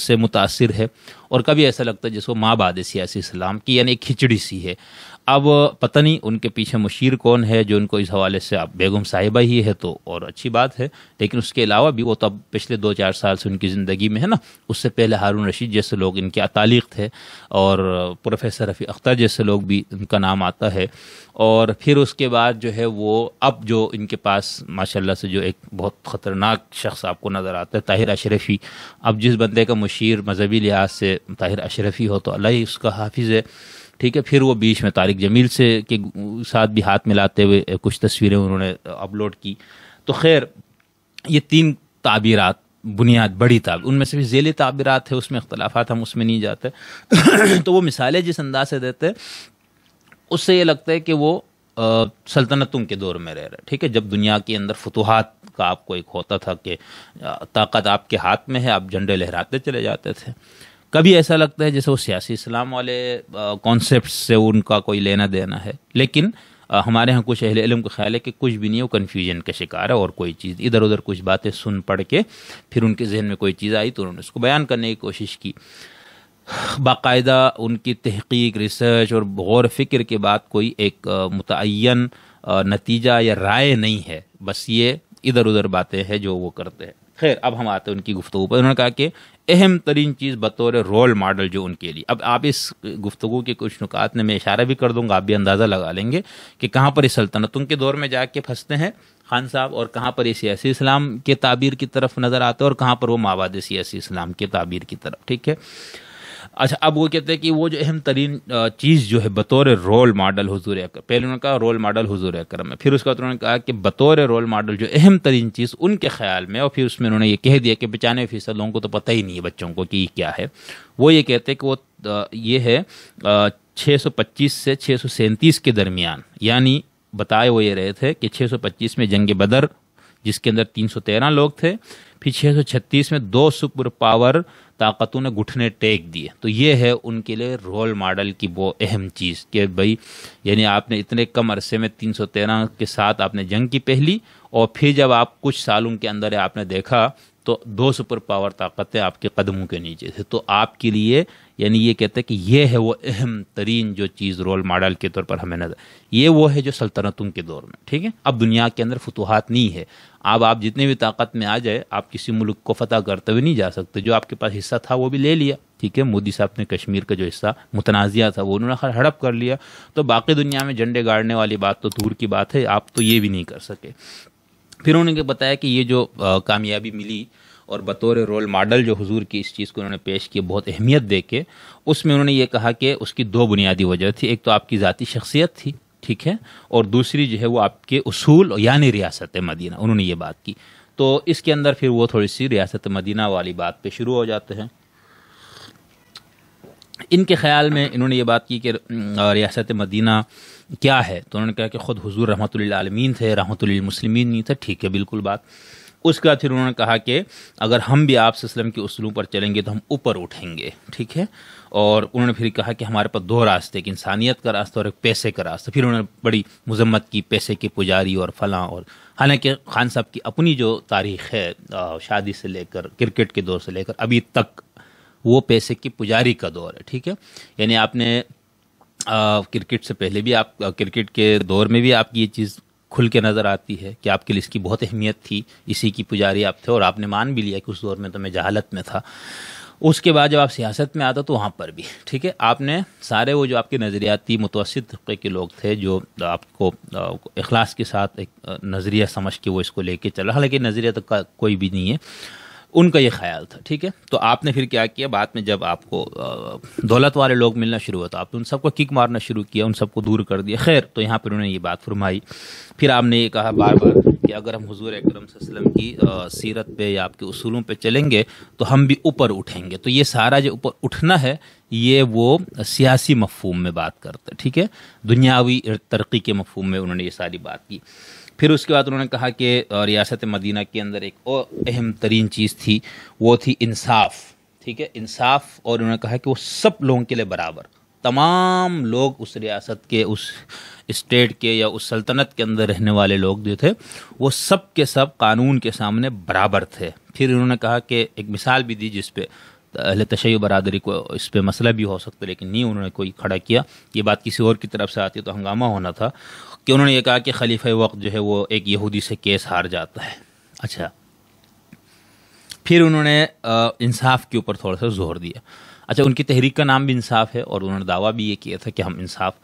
سے متاثر ہے، اور کبھی ایسا لگتا ہے جیسے وہ ما بعد سیاسی اسلام کی، یعنی ایک کھچڑی سی ہے۔ اب پتہ نہیں ان کے پیچھے مشیر کون ہے جو ان کو اس حوالے سے، اب بیگم صاحبہ ہی ہے تو اور اچھی بات ہے، لیکن اس کے علاوہ بھی وہ تو اب پچھلے 2-4 سال سے ان کی زندگی میں ہے نا، اس سے پہلے ہارون رشید جیسے لوگ ان کے اتالیق تھے، اور پروفیسر رفیع اختر جیسے لوگ بھی ان کا نام آتا ہے، اور پھر اس کے بعد جو ہے وہ اب جو ان کے پاس ماشاءاللہ سے جو ایک بہت خطرناک شخص آپ کو نظر آتا ہے، طاہر اشرفی. اب جس بندے کا مشیر مذہبی لحاظ سے طاہر اشرفی ہو تو اللہ ہی اس کا حافظ ہے، ٹھیک ہے. پھر وہ بیچ میں طارق جمیل سے کے ساتھ بھی ہاتھ ملاتے ہوئے کچھ تصویریں انہوں نے اپلوڈ کی. تو خیر یہ 3 تعبیرات بنیاد بڑی ان میں سے بھی ذیلی تعبیرات ہے، اس میں اختلافات، ہم اس میں نہیں جاتے. تو وہ مثالیں جس انداز سے دیتے اس سے یہ لگتا ہے کہ وہ سلطنتوں کے دور میں رہ رہے، ٹھیک ہے. جب دنیا کے اندر فتوحات کا آپ کو ایک ہوتا تھا کہ طاقت آپ کے ہاتھ میں ہے، آپ جھنڈے لہراتے چلے جاتے تھے. کبھی ایسا لگتا ہے جیسے وہ سیاسی اسلام والے کانسیپٹ سے ان کا کوئی لینا دینا ہے، لیکن ہمارے ہاں کچھ اہل علم کا خیال ہے کہ کچھ بھی نہیں، وہ کنفیوژن کا شکار ہے، اور کوئی چیز ادھر ادھر کچھ باتیں سن پڑھ کے پھر ان کے ذہن میں کوئی چیز آئی تو انہوں نے اس کو بیان کرنے کی کوشش کی. باقاعدہ ان کی تحقیق، ریسرچ اور غور و فکر کے بعد کوئی ایک متعین نتیجہ یا رائے نہیں ہے، بس یہ ادھر ادھر باتیں ہیں جو وہ کرتے ہیں. خیر اب ہم آتے ہیں ان کی گفتگو پر. انہوں نے کہا کہ اہم ترین چیز بطور رول ماڈل جو ان کے لیے، اب آپ اس گفتگو کے کچھ نکات میں اشارہ بھی کر دوں گا، آپ بھی اندازہ لگا لیں گے کہ کہاں پر اس سلطنتوں کے دور میں جا کے پھنستے ہیں خان صاحب، اور کہاں پر یہ سیاسی اسلام کے تعبیر کی طرف نظر آتے ہیں، اور کہاں پر وہ مابعد سیاسی اسلام کے تعبیر کی طرف، ٹھیک ہے. اچھا اب وہ کہتے ہیں کہ وہ جو اہم ترین چیز جو ہے بطور رول ماڈل حضور اکرم، پہلے انہوں نے کہا رول ماڈل حضور اکرم ہے، پھر اس کے بعد انہوں نے کہا کہ بطور رول ماڈل جو اہم ترین چیز ان کے خیال میں، اور پھر اس میں انہوں نے یہ کہہ دیا کہ 95% لوگوں کو تو پتہ ہی نہیں ہے بچوں کو کہ یہ کیا ہے. وہ یہ کہتے ہیں کہ وہ یہ ہے 625 سے 637 کے درمیان، یعنی بتائے وہ یہ رہے تھے کہ 625 میں جنگ بدر جس کے اندر 313 لوگ تھے، پھر 636 میں 2 سپر پاور طاقتوں نے گھٹنے ٹیک دیے. تو یہ ہے ان کے لیے رول ماڈل کی وہ اہم چیز کہ بھائی یعنی آپ نے اتنے کم عرصے میں 313 کے ساتھ آپ نے جنگ کی پہلی، اور پھر جب آپ کچھ سالوں کے اندر آپ نے دیکھا تو 2 سپر پاور طاقتیں آپ کے قدموں کے نیچے تھے. تو آپ کے لیے یعنی یہ کہتے ہیں کہ یہ ہے وہ اہم ترین جو چیز رول ماڈل کے طور پر ہمیں نظر، یہ وہ ہے جو سلطنتوں کے دور میں، ٹھیک ہے. اب دنیا کے اندر فتوحات نہیں ہے، اب آپ جتنے بھی طاقت میں آ جائے آپ کسی ملک کو فتح کرتے ہوئے نہیں جا سکتے. جو آپ کے پاس حصہ تھا وہ بھی لے لیا، ٹھیک ہے. مودی صاحب نے کشمیر کا جو حصہ متنازعہ تھا وہ انہوں نے ہڑپ کر لیا، تو باقی دنیا میں جھنڈے گاڑنے والی بات تو دور کی بات ہے، آپ تو یہ بھی نہیں کر سکے. پھر انہوں نے بتایا کہ یہ جو کامیابی ملی اور بطور رول ماڈل جو حضور کی اس چیز کو انہوں نے پیش کی بہت اہمیت دے کے، اس میں انہوں نے یہ کہا کہ اس کی 2 بنیادی وجہ تھی. ایک تو آپ کی ذاتی شخصیت تھی، ٹھیک ہے، اور دوسری جو ہے وہ آپ کے اصول یعنی ریاست مدینہ، انہوں نے یہ بات کی. تو اس کے اندر پھر وہ تھوڑی سی ریاست مدینہ والی بات پہ شروع ہو جاتے ہیں. ان کے خیال میں انہوں نے یہ بات کی کہ ریاست مدینہ کیا ہے، تو انہوں نے کہا کہ خود حضور رحمۃ اللہ عالمین تھے، رحمۃ للمسلمین نہیں تھے، ٹھیک ہے، بالکل بات. اس کے بعد پھر انہوں نے کہا کہ اگر ہم بھی آپ صلی اللہ علیہ وسلم کے اصولوں پر چلیں گے تو ہم اوپر اٹھیں گے، ٹھیک ہے. اور انہوں نے پھر کہا کہ ہمارے پاس 2 راستے، ایک انسانیت کا راستہ اور ایک پیسے کا راستہ. پھر انہوں نے بڑی مذمت کی پیسے کے پجاری اور فلاں، اور حالانکہ خان صاحب کی اپنی جو تاریخ ہے شادی سے لے کر کرکٹ کے دور سے لے کر ابھی تک وہ پیسے کی پجاری کا دور ہے، ٹھیک ہے. یعنی آپ نے کرکٹ سے پہلے بھی، آپ کرکٹ کے دور میں بھی آپ کی یہ چیز کھل کے نظر آتی ہے کہ آپ کے لیے اس کی بہت اہمیت تھی، اسی کی پجاری آپ تھے، اور آپ نے مان بھی لیا کہ اس دور میں تو میں جہالت میں تھا. اس کے بعد جب آپ سیاست میں آتا تو وہاں پر بھی، ٹھیک ہے، آپ نے سارے وہ جو آپ کے نظریاتی متوسط طبقے کے لوگ تھے جو آپ کو اخلاص کے ساتھ ایک نظریہ سمجھ کے وہ اس کو لے کے چلا، حالانکہ نظریہ تو کوئی بھی نہیں ہے، ان کا یہ خیال تھا، ٹھیک ہے. تو آپ نے پھر کیا کیا، بعد میں جب آپ کو دولت والے لوگ ملنا شروع ہوا تو آپ نے ان سب کو کک مارنا شروع کیا، ان سب کو دور کر دیا. خیر تو یہاں پر انہوں نے یہ بات فرمائی. پھر آپ نے یہ کہا بار بار کہ اگر ہم حضور اکرم صلی اللہ علیہ وسلم کی سیرت پہ یا آپ کے اصولوں پہ چلیں گے تو ہم بھی اوپر اٹھیں گے. تو یہ سارا جو اوپر اٹھنا ہے یہ وہ سیاسی مفہوم میں بات کرتا ہے، ٹھیک ہے، دنیاوی ترقی کے مفہوم میں انہوں نے یہ ساری بات کی. پھر اس کے بعد انہوں نے کہا کہ ریاست مدینہ کے اندر ایک اور اہم ترین چیز تھی، وہ تھی انصاف، ٹھیک ہے، انصاف. اور انہوں نے کہا کہ وہ سب لوگوں کے لیے برابر، تمام لوگ اس ریاست کے، اس اسٹیٹ کے یا اس سلطنت کے اندر رہنے والے لوگ جو تھے وہ سب کے سب قانون کے سامنے برابر تھے. پھر انہوں نے کہا کہ ایک مثال بھی دی جس پہ اہل تشیع برادری کو اس پہ مسئلہ بھی ہو سکتا ہے، لیکن نہیں انہوں نے کوئی کھڑا کیا. یہ بات کسی اور کی طرف سے آتی تو ہنگامہ ہونا تھا کہ انہوں نے یہ کہا کہ خلیفہ وقت جو ہے وہ ایک یہودی سے کیس ہار جاتا ہے. اچھا، پھر انہوں نے انصاف کے اوپر تھوڑا سا زور دیا. اچھا، ان کی تحریک کا نام بھی انصاف ہے اور انہوں نے دعویٰ بھی یہ کیا تھا کہ ہم انصاف.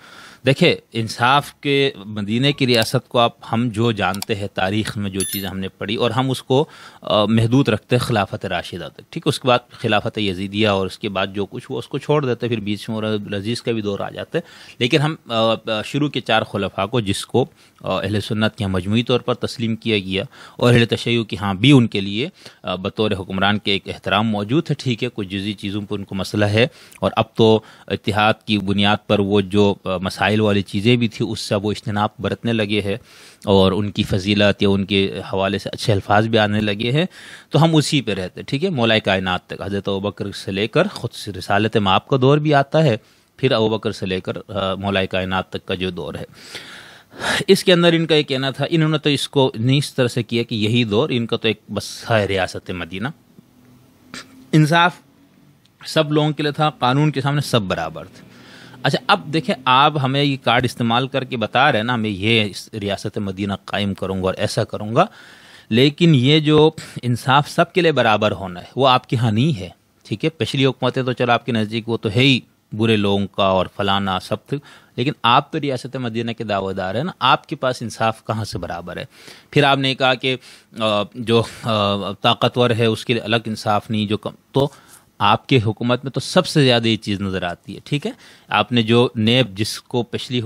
دیکھیں، انصاف کے مدینہ کی ریاست کو ہم جو جانتے ہیں تاریخ میں جو چیزیں ہم نے پڑھی، اور ہم اس کو محدود رکھتے ہیں خلافت راشدہ تک، ٹھیک ہے. اس کے بعد خلافت یزیدیہ اور اس کے بعد جو کچھ ہوا اس کو چھوڑ دیتے، پھر بیچ میں عبدالعزیز کا بھی دور آ جاتا ہے. لیکن ہم شروع کے 4 خلفاء کو، جس کو اہل سنت کے مجموعی طور پر تسلیم کیا گیا اور اہل تشیع کی ہاں بھی ان کے لیے بطور حکمران کے ایک احترام موجود ہے، ٹھیک ہے. کچھ جزئی چیزوں پر ان کو مسئلہ ہے، اور اب تو اتحاد کی بنیاد پر وہ جو مسائل والی چیزیں بھی تھی اس سے وہ اجتناب برتنے لگے ہیں، اور ان کی فضیلت یا ان کے حوالے سے اچھے الفاظ بھی آنے لگے ہیں. تو ہم اسی پہ رہتے، ٹھیک ہے. مولا کائنات تک حضرت ابوبکر سے لے کر خود رسالت مآب کا دور بھی آتا ہے، پھر ابوبکر سے لے کر مولا کائنات تک کا جو دور ہے، اس کے اندر ان کا یہ کہنا تھا. انہوں نے تو اس کو نہیں اس طرح سے کیا کہ یہی دور ان کا تو ایک بس ہے ریاست مدینہ. انصاف سب لوگوں کے لیے تھا، قانون کے سامنے سب برابر تھے. اچھا، اب دیکھیں، آپ ہمیں یہ کارڈ استعمال کر کے بتا رہے ہیں نا، میں یہ ریاست مدینہ قائم کروں گا اور ایسا کروں گا، لیکن یہ جو انصاف سب کے لیے برابر ہونا ہے وہ آپ کے ہاں نہیں ہے، ٹھیک ہے. پچھلی حکومتیں تو چلو آپ کے نزدیک وہ تو ہے ہی برے لوگوں کا اور فلانا سب تھے، لیکن آپ تو ریاست مدینہ کے دعوے دار ہیں نا، آپ کے پاس انصاف کہاں سے برابر ہے؟ پھر آپ نے کہا کہ جو طاقتور ہے اس کے لیے الگ انصاف نہیں، جو کم. تو آپ کے حکومت میں تو سب سے زیادہ یہ چیز نظر آتی ہے، ٹھیک ہے. آپ نے جو نیب، جس کو پچھلی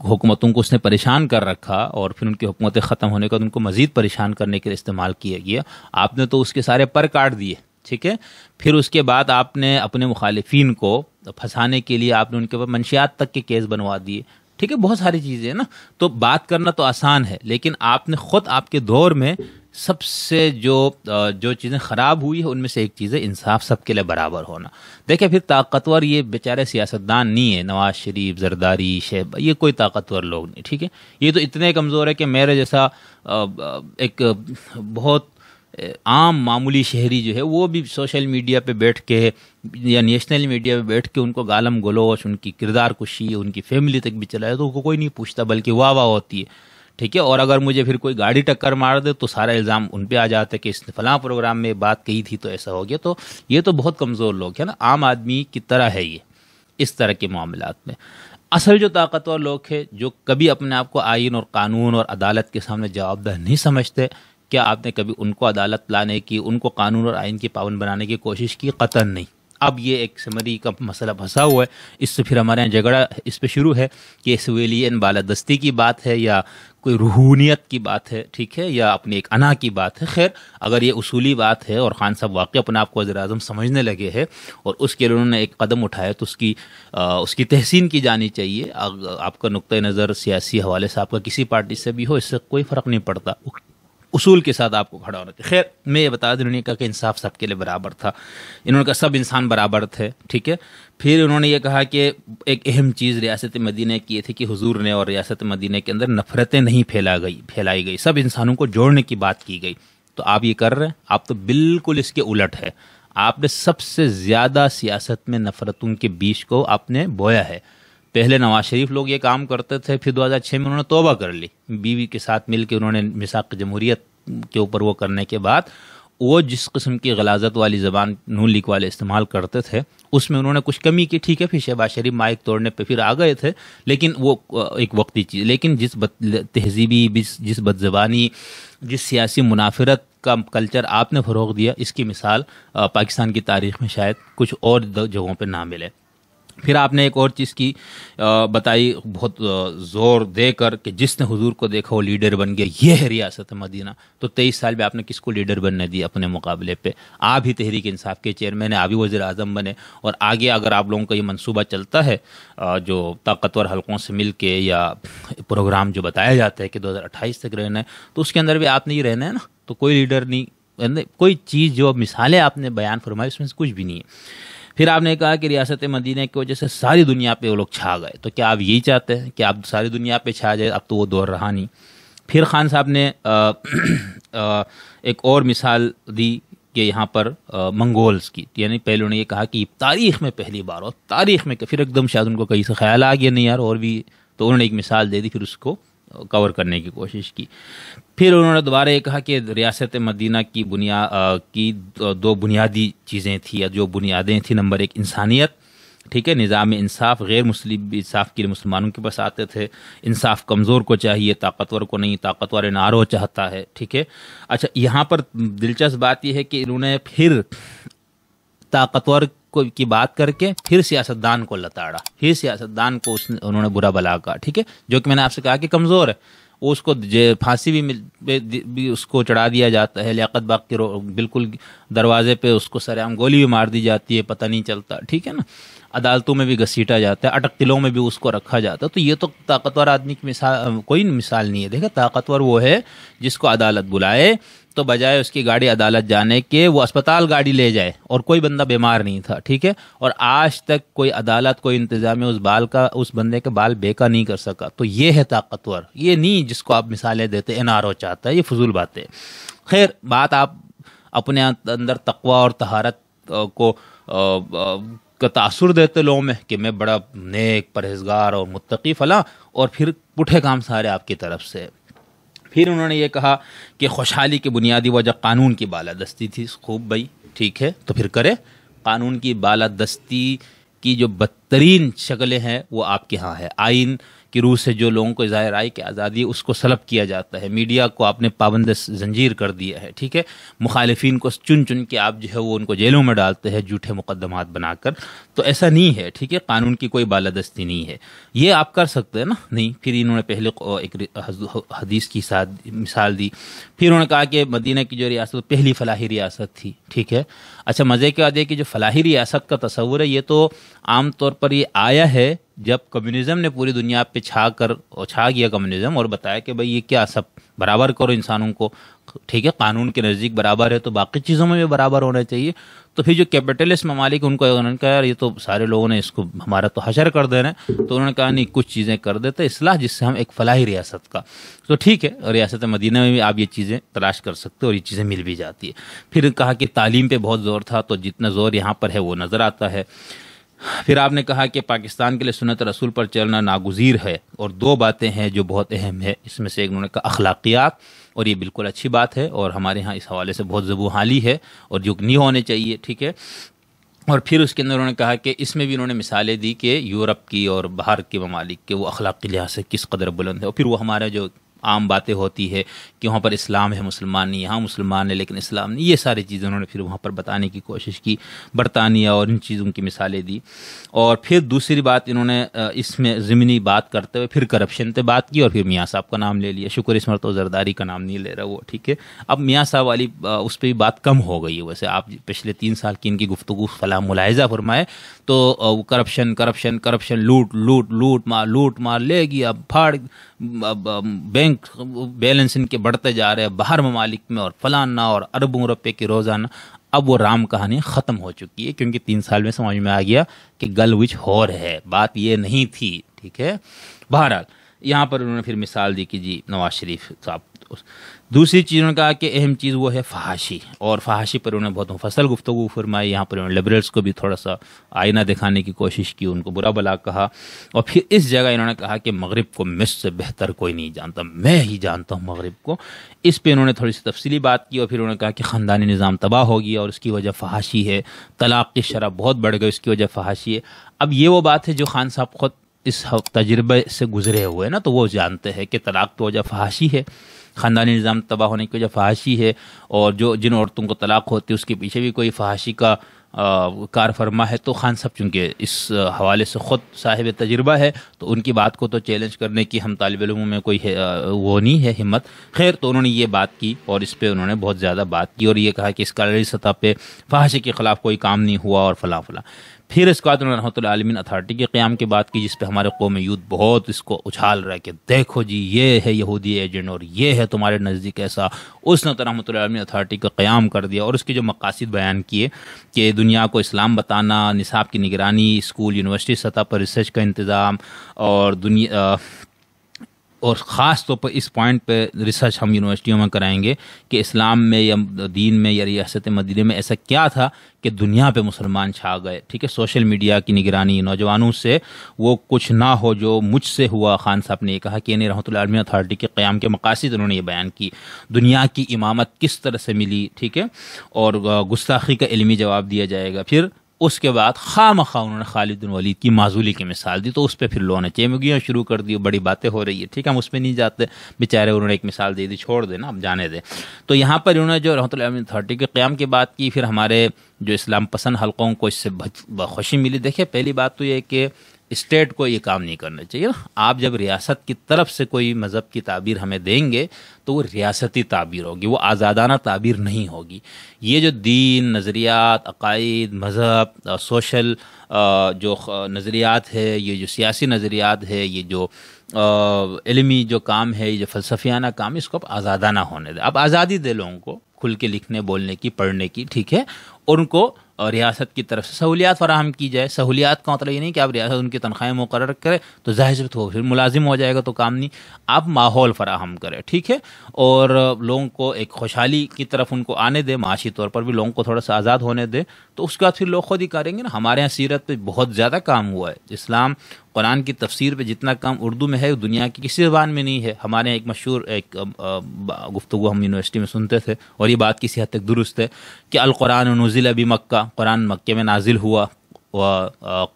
حکومتوں کو اس نے پریشان کر رکھا اور پھر ان کی حکومتیں ختم ہونے کے بعد ان کو مزید پریشان کرنے کے لیے استعمال کیا گیا، آپ نے تو اس کے سارے پر کاٹ دیے، ٹھیک ہے. پھر اس کے بعد آپ نے اپنے مخالفین کو پھنسانے کے لیے آپ نے ان کے اوپر منشیات تک کے کیس بنوا دیے، ٹھیک ہے. بہت ساری چیزیں ہیں نا. تو بات کرنا تو آسان ہے، لیکن آپ نے خود آپ کے دور میں سب سے جو چیزیں خراب ہوئی ہے ان میں سے ایک چیز ہے انصاف سب کے لیے برابر ہونا. دیکھیں، پھر طاقتور یہ بیچارے سیاستدان نہیں ہے، نواز شریف، زرداری، شہباز، یہ کوئی طاقتور لوگ نہیں، ٹھیک ہے. یہ تو اتنے کمزور ہے کہ میرے جیسا ایک بہت عام معمولی شہری جو ہے وہ بھی سوشل میڈیا پہ بیٹھ کے یا نیشنل میڈیا پہ بیٹھ کے ان کو گالم گلوچ، ان کی کردار کشی، ان کی فیملی تک بھی چلائے تو کوئی نہیں پوچھتا، بلکہ واہ واہ ہوتی ہے، ٹھیک ہے. اور اگر مجھے پھر کوئی گاڑی ٹکر مار دے تو سارا الزام ان پہ آ جاتا ہے کہ اس نے فلاں پروگرام میں بات کہی تھی تو ایسا ہو گیا. تو یہ تو بہت کمزور لوگ ہیں نا، عام آدمی کی طرح ہے یہ اس طرح کے معاملات میں. اصل جو طاقتور لوگ ہیں، جو کبھی اپنے آپ کو آئین اور قانون اور عدالت کے سامنے جوابدہ نہیں سمجھتے، کیا آپ نے کبھی ان کو عدالت لانے کی، ان کو قانون اور آئین کی پابند بنانے کی کوشش کی؟ قطعاً نہیں. اب یہ ایک سمری کا مسئلہ پھنسا ہوا ہے، اس سے پھر ہمارے یہاں جھگڑا اس پہ شروع ہے کہ سویلین بالادستی کی بات ہے یا کوئی روحانیت کی بات ہے، ٹھیک ہے، یا اپنی ایک انا کی بات ہے. خیر، اگر یہ اصولی بات ہے اور خان صاحب واقعی اپنے آپ کو وزیر اعظم سمجھنے لگے ہیں اور اس کے لیے انہوں نے ایک قدم اٹھایا تو اس کی تحسین کی جانی چاہیے. آپ کا نقطۂ نظر سیاسی حوالے سے آپ کا کسی پارٹی سے بھی ہو، اس سے کوئی فرق نہیں پڑتا، اصول کے ساتھ آپ کو کھڑا ہونا چاہیے. خیر، میں یہ بتا دوں، انہوں نے کہا کہ انصاف سب کے لیے برابر تھا. انہوں نے کہا سب انسان برابر تھے، ٹھیک ہے. پھر انہوں نے یہ کہا کہ ایک اہم چیز ریاست مدینہ کی یہ تھی کہ حضور نے اور ریاست مدینہ کے اندر نفرتیں نہیں پھیلائی گئی، سب انسانوں کو جوڑنے کی بات کی گئی. تو آپ یہ کر رہے ہیں، آپ تو بالکل اس کے الٹ ہے. آپ نے سب سے زیادہ سیاست میں نفرتوں کے بیج کو آپ نے بویا ہے. پہلے نواز شریف لوگ یہ کام کرتے تھے، پھر 2006 میں انہوں نے توبہ کر لی، بیوی کے ساتھ مل کے انہوں نے میثاق جمہوریت کے اوپر وہ کرنے کے بعد وہ جس قسم کی غلاظت والی زبان نون لیگ والے استعمال کرتے تھے اس میں انہوں نے کچھ کمی کی، ٹھیک ہے. پھر شہباز شریف مائک توڑنے پہ پھر آ گئے تھے، لیکن وہ ایک وقتی چیز. لیکن جس تہذیبی، جس بد زبانی، جس سیاسی منافرت کا کلچر آپ نے فروغ دیا، اس کی مثال پاکستان کی تاریخ میں شاید کچھ اور جگہوں پہ نہ ملے. پھر آپ نے ایک اور چیز کی بتائی بہت زور دے کر کہ جس نے حضور کو دیکھا وہ لیڈر بن گیا، یہ ہے ریاست مدینہ. تو 23 سال میں آپ نے کس کو لیڈر بننے دیا اپنے مقابلے پہ؟ آپ ہی تحریک انصاف کے چیئرمین ہیں، آپ ہی وزیر اعظم بنے. اور آگے اگر آپ لوگوں کا یہ منصوبہ چلتا ہے جو طاقتور حلقوں سے مل کے یا پروگرام جو بتایا جاتا ہے کہ 2028 تک رہنا ہے، تو اس کے اندر بھی آپ نے یہ رہنا ہے نا. تو کوئی لیڈر نہیں، کوئی چیز جو مثالیں آپ نے بیان فرمائی اس میں سے کچھ بھی نہیں ہے. پھر آپ نے کہا کہ ریاست مدینہ کی وجہ سے ساری دنیا پہ وہ لوگ چھا گئے. تو کیا آپ یہی چاہتے ہیں کہ آپ ساری دنیا پہ چھا جائے؟ اب تو وہ دور رہا نہیں. پھر خان صاحب نے ایک اور مثال دی کہ یہاں پر منگولز کی، یعنی پہلے انہوں نے یہ کہا کہ تاریخ میں پہلی بار، اور تاریخ میں پھر ایک دم شاید ان کو کہیں سے خیال آ گیا نہیں یار اور بھی، تو انہوں نے ایک مثال دے دی، پھر اس کو کور کرنے کی کوشش کی۔ پھر انہوں نے دوبارہ یہ کہا کہ ریاست مدینہ کی دو بنیادی چیزیں تھیں یا جو بنیادیں تھیں، نمبر ایک انسانیت، ٹھیک ہے، نظام انصاف، غیر مسلم بھی انصاف کے لیے مسلمانوں کے پاس آتے تھے، انصاف کمزور کو چاہیے، طاقتور کو نہیں، طاقتور نارو چاہتا ہے، ٹھیک ہے۔ اچھا یہاں پر دلچسپ بات یہ ہے کہ انہوں نے پھر طاقتور کی بات کر کے پھر سیاستدان کو لتاڑا، پھر سیاستدان کو انہوں نے برا بلا کہا، ٹھیک ہے، جو کہ میں نے آپ سے کہا کہ کمزور ہے، اس کو پھانسی بھی اس کو چڑھا دیا جاتا ہے، لیاقت باغ کے بالکل دروازے پہ اس کو سر عام گولی بھی مار دی جاتی ہے، پتہ نہیں چلتا، ٹھیک ہے نا، عدالتوں میں بھی گھسیٹا جاتا ہے، اٹک قلعوں میں بھی اس کو رکھا جاتا ہے۔ تو یہ تو طاقتور آدمی کی مثال کوئی مثال نہیں ہے۔ دیکھیں طاقتور وہ ہے جس کو عدالت بلائے تو بجائے اس کی گاڑی عدالت جانے کے وہ اسپتال گاڑی لے جائے، اور کوئی بندہ بیمار نہیں تھا، ٹھیک ہے، اور آج تک کوئی عدالت کوئی انتظامیہ اس بندے کے بال بیکا نہیں کر سکا۔ تو یہ ہے طاقتور، یہ نہیں جس کو آپ مثالیں دیتے این آر او چاہتا ہے، یہ فضول بات ہے۔ خیر بات آپ اپنے اندر تقوی اور طہارت کو کا تاثر دیتے لوگوں میں کہ میں بڑا نیک پرہیزگار اور متقی فلاں، اور پھر پٹھے کام سارے آپ کی طرف سے۔ پھر انہوں نے یہ کہا کہ خوشحالی کی بنیادی وجہ قانون کی بالادستی تھی۔ خوب بھائی ٹھیک ہے، تو پھر کرے، قانون کی بالادستی کی جو بدترین شکلیں ہیں وہ آپ کے ہاں ہے۔ آئین کی روح سے جو لوگوں کو ظاہر آئی کہ آزادی اس کو سلب کیا جاتا ہے، میڈیا کو آپ نے پابند زنجیر کر دیا ہے، ٹھیک ہے، مخالفین کو چن چن کے آپ جو ہے وہ ان کو جیلوں میں ڈالتے ہیں جھوٹے مقدمات بنا کر۔ تو ایسا نہیں ہے، ٹھیک ہے، قانون کی کوئی بالادستی نہیں ہے، یہ آپ کر سکتے ہیں نا، نہیں۔ پھر انہوں نے پہلے ایک حدیث کی مثال دی۔ پھر انہوں نے کہا کہ مدینہ کی جو ریاست پہلی فلاحی ریاست تھی، ٹھیک ہے۔ اچھا مزے کی بات ہے کہ جو فلاحی ریاست کا تصور ہے یہ تو عام طور پر یہ آیا ہے جب کمیونزم نے پوری دنیا پہ چھا گیا کمیونزم، اور بتایا کہ بھئی یہ کیا سب برابر کرو انسانوں کو، ٹھیک ہے، قانون کے نزدیک برابر ہے تو باقی چیزوں میں بھی برابر ہونا چاہیے۔ تو پھر جو کیپٹلسٹ ممالک ان کو انہوں نے کہا یار یہ تو سارے لوگوں نے اس کو ہمارا تو حشر کر دینا ہے، تو انہوں نے کہا نہیں کچھ چیزیں کر دیتے اصلاح جس سے ہم ایک فلاحی ریاست کا، تو ٹھیک ہے، ریاست مدینہ میں بھی آپ یہ چیزیں تلاش کر سکتے اور یہ چیزیں مل بھی جاتی ہے۔ پھر کہا کہ تعلیم پہ بہت زور تھا، تو جتنا زور یہاں پر ہے وہ نظر آتا ہے۔ پھر آپ نے کہا کہ پاکستان کے لیے سنت رسول پر چلنا ناگزیر ہے، اور دو باتیں ہیں جو بہت اہم ہے اس میں سے، ایک انہوں نے کہا اخلاقیات، اور یہ بالکل اچھی بات ہے اور ہمارے ہاں اس حوالے سے بہت زبوں حالی ہے اور جو نہیں ہونے چاہیے، ٹھیک ہے۔ اور پھر اس کے اندر انہوں نے کہا کہ اس میں بھی انہوں نے مثالیں دی کہ یورپ کی اور باہر کے ممالک کے وہ اخلاقی لحاظ سے کس قدر بلند ہے، اور پھر وہ ہمارا جو عام باتیں ہوتی ہے کہ وہاں پر اسلام ہے مسلمان نہیں، یہاں مسلمان ہے لیکن اسلام نہیں، یہ ساری چیزیں انہوں نے پھر وہاں پر بتانے کی کوشش کی، برطانیہ اور ان چیزوں کی مثالیں دی۔ اور پھر دوسری بات انہوں نے اس میں ضمنی بات کرتے ہوئے پھر کرپشن پہ بات کی، اور پھر میاں صاحب کا نام لے لیا، شکر اس مرتبہ زرداری کا نام نہیں لے رہا وہ، ٹھیک ہے۔ اب میاں صاحب والی اس پہ بھی بات کم ہو گئی ہے، ویسے آپ پچھلے 3 سال کی ان کی گفتگو فلاں ملاحظہ فرمائے تو کرپشن کرپشن کرپشن، لوٹ مار لے گیا پھاڑ، بینک بیلنس ان کے بڑھتے جا رہے ہیں باہر ممالک میں، اور فلانا اور اربوں روپے کی روزانہ۔ اب وہ رام کہانی ختم ہو چکی ہے کیونکہ 3 سال میں سمجھ میں آ گیا کہ گل وچ ہور ہے، بات یہ نہیں تھی، ٹھیک ہے۔ بہرحال یہاں پر انہوں نے پھر مثال دی کہ جی نواز شریف صاحب۔ دوسری چیز انہوں نے کہا کہ اہم چیز وہ ہے فحاشی، اور فحاشی پر انہوں نے بہت مفصل گفتگو فرمائی۔ یہاں پر انہوں نے لبرلس کو بھی تھوڑا سا آئینہ دکھانے کی کوشش کی، ان کو برا بلا کہا، اور پھر اس جگہ انہوں نے کہا کہ مغرب کو مصر سے بہتر کوئی نہیں جانتا، میں ہی جانتا ہوں مغرب کو۔ اس پہ انہوں نے تھوڑی سی تفصیلی بات کی، اور پھر انہوں نے کہا کہ خاندانی نظام تباہ ہو گیا اور اس کی وجہ فحاشی ہے، طلاق کی شرح بہت بڑھ گئی، اس کی وجہ فحاشی ہے۔ اب یہ وہ بات ہے جو خان صاحب خود اس تجربے سے گزرے ہوئے نا، تو وہ جانتے ہیں کہ طلاق کی وجہ فحاشی ہے، خاندانی نظام تباہ ہونے کی وجہ فحاشی ہے، اور جن عورتوں کو طلاق ہوتی ہے اس کے پیچھے بھی کوئی فحاشی کا کار فرما ہے۔ تو خان صاحب چونکہ اس حوالے سے خود صاحب تجربہ ہے تو ان کی بات کو تو چیلنج کرنے کی ہم طالب علموں میں کوئی وہ نہیں ہے ہمت۔ خیر تو انہوں نے یہ بات کی اور اس پہ انہوں نے بہت زیادہ بات کی، اور یہ کہا کہ اسکالری سطح پہ فحاشی کے خلاف کوئی کام نہیں ہوا اور فلاں فلاں۔ پھر اس کے بعد انہوں نے رحمۃ اللہ عالمین اتھارٹی کے قیام کی بات کی، جس پہ ہمارے قوم یوتھ بہت اس کو اچھال رہا ہے کہ دیکھو جی یہ ہے یہودی ایجنٹ اور یہ ہے تمہارے نزدیک ایسا۔ اس نے تو رحمۃ اللہ عالمین اتھارٹی کا قیام کر دیا، اور اس کے جو مقاصد بیان کیے کہ دنیا کو اسلام بتانا، نصاب کی نگرانی، اسکول یونیورسٹی سطح پر ریسرچ کا انتظام، اور اور خاص طور پر اس پوائنٹ پہ ریسرچ ہم یونیورسٹیوں میں کرائیں گے کہ اسلام میں یا دین میں یا ریاست مدینہ میں ایسا کیا تھا کہ دنیا پہ مسلمان چھا گئے. ٹھیک ہے, سوشل میڈیا کی نگرانی, نوجوانوں سے وہ کچھ نہ ہو جو مجھ سے ہوا. خان صاحب نے یہ کہا کہ یعنی رحمۃ اللہ علیہ اتھارٹی کے قیام کے مقاصد انہوں نے یہ بیان کی, دنیا کی امامت کس طرح سے ملی. ٹھیک ہے, اور گستاخی کا علمی جواب دیا جائے گا. پھر اس کے بعد خواہ مخواہ انہوں نے خالد بن ولید کی معزولی کی مثال دی, تو اس پہ پھر لوگوں نے چیمگیاں شروع کر دی, بڑی باتیں ہو رہی ہے. ٹھیک ہے, ہم اس پہ نہیں جاتے, بیچارے انہوں نے ایک مثال دے دی, چھوڑ دینا, اب جانے دیں. تو یہاں پر انہوں نے جو رحمۃ اللہ اتھارٹی کے قیام کی بات کی, پھر ہمارے جو اسلام پسند حلقوں کو اس سے خوشی ملی. دیکھیں, پہلی بات تو یہ کہ اسٹیٹ کو یہ کام نہیں کرنا چاہیے. آپ جب ریاست کی طرف سے کوئی مذہب کی تعبیر ہمیں دیں گے تو وہ ریاستی تعبیر ہوگی, وہ آزادانہ تعبیر نہیں ہوگی. یہ جو دین, نظریات, عقائد, مذہب, سوشل جو نظریات ہے, یہ جو سیاسی نظریات ہے, یہ جو علمی جو کام ہے, یہ جو فلسفیانہ کام ہے, اس کو اب آزادانہ ہونے دیں. اب آزادی دے لوگوں کو کھل کے لکھنے, بولنے کی, پڑھنے کی. ٹھیک ہے, اور ان کو ریاست کی طرف سے سہولیات فراہم کی جائے. سہولیات کا مطلب یہ نہیں کہ آپ ریاست ان کی تنخواہیں مقرر کرے تو ظاہر سے تو پھر ملازم ہو جائے گا تو کام نہیں. آپ ماحول فراہم کرے. ٹھیک ہے, اور لوگوں کو ایک خوشحالی کی طرف ان کو آنے دے, معاشی طور پر بھی لوگوں کو تھوڑا سا آزاد ہونے دے, تو اس کے بعد پھر لوگ خود ہی کریں گے نا. ہمارے یہاں سیرت پہ بہت زیادہ کام ہوا ہے. اسلام قرآن کی تفسیر پہ جتنا کام اردو میں ہے دنیا کی کسی زبان میں نہیں ہے. ہمارے ایک مشہور ایک گفتگو ہم یونیورسٹی میں سنتے تھے, اور یہ بات کسی حد تک درست ہے, کہ القرآن نزل بمکہ, قرآن مکے میں نازل ہوا,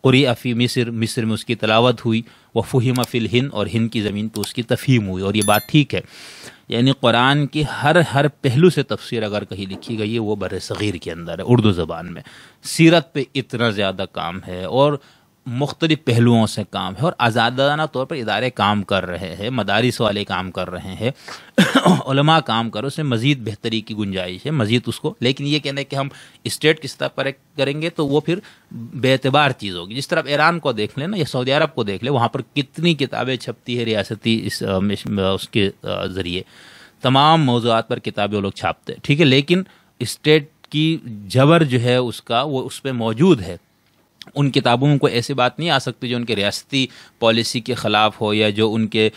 قریء فی مصر, مصر میں اس کی تلاوت ہوئی, وفہم فی الہند, اور ہند کی زمین پہ اس کی تفہیم ہوئی. اور یہ بات ٹھیک ہے, یعنی قرآن کی ہر پہلو سے تفسیر اگر کہیں لکھی گئی ہے وہ بر صغیر کے اندر ہے, اردو زبان میں. سیرت پہ اتنا زیادہ کام ہے, اور مختلف پہلوؤں سے کام ہے, اور آزادانہ طور پر ادارے کام کر رہے ہیں, مدارس والے کام کر رہے ہیں, علماء کام کر رہے ہیں. اس میں مزید بہتری کی گنجائش ہے, مزید اس کو. لیکن یہ کہنا ہے کہ ہم اسٹیٹ کی سطح پر کریں گے تو وہ پھر بے اعتبار چیز ہوگی. جس طرح ایران کو دیکھ لیں نا, یا سعودی عرب کو دیکھ لیں, وہاں پر کتنی کتابیں چھپتی ہے ریاستی اس کے ذریعے, تمام موضوعات پر کتابیں وہ لوگ چھاپتے ہیں. ٹھیک ہے, لیکن اسٹیٹ کی جبر جو ہے اس کا, وہ اس پہ موجود ہے. ان کتابوں میں کوئی ایسی بات نہیں آ سکتی جو ان کے ریاستی پالیسی کے خلاف ہو, یا جو ان کے